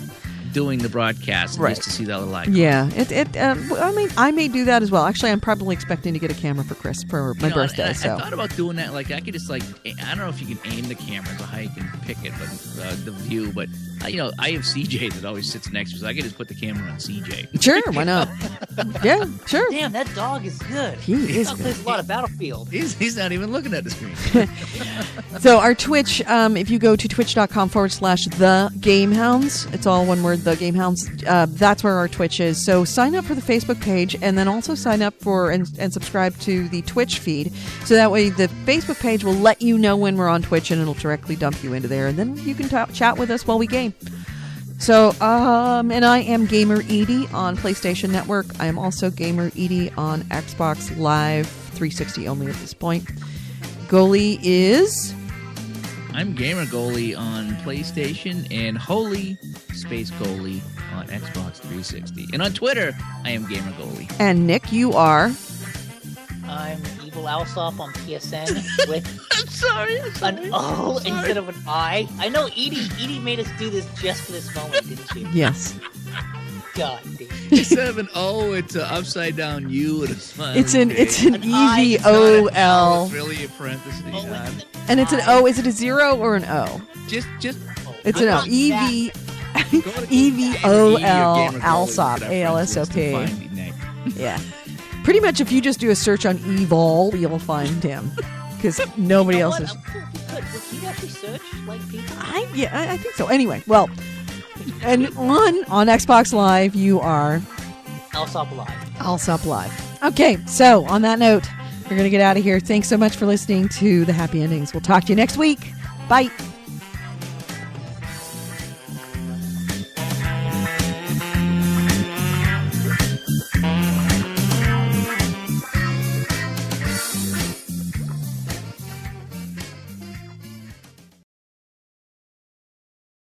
doing the broadcast and just to see that little icon. Yeah, I mean, I may do that as well. Actually, I'm probably expecting to get a camera for Chris for my birthday. I so thought about doing that. Like I could just I don't know if you can aim the camera to how you can pick it, but the view. But I have CJ that always sits next to me, so I could just put the camera on CJ. Sure, why not? Yeah, sure. Damn, that dog is good. He is Dog good. plays a lot of Battlefield. He's not even looking at the screen. So our Twitch, if you go to twitch.com/the Gamehounds, it's all one word, the Gamehounds. That's where our Twitch is. So sign up for the Facebook page, and then also sign up for and subscribe to the Twitch feed. So that way, the Facebook page will let you know when we're on Twitch, and it'll directly dump you into there, and then you can chat with us while we game. So, and I am Gamer Edie on PlayStation Network. I am also Gamer Edie on Xbox Live 360 only at this point. Goalie is... I'm Gamer Goalie on PlayStation and Holy Space Goalie on Xbox 360. And on Twitter, I am Gamer Goalie. And Nick, you are... I'm Evil Alsop on PSN with I'm sorry. an O instead of an I. I know Edie made us do this just for this moment, didn't she? Yes. God damn. Instead of an O, it's an upside down U and a smile. It's an I. EVOL. It's really a parenthesis. And it's an O. Is it a 0 or an O? Just It's an O. EVOL Alsop. ALSOP. Yeah. Pretty much if you just do a search on Evol, you'll find him. Because nobody else is. Would you actually search like people? I think so. Anyway, well, and on Xbox Live, you are Alsop Live. Alsop Live. Okay, so on that note, we're going to get out of here. Thanks so much for listening to The Happy Endings. We'll talk to you next week. Bye.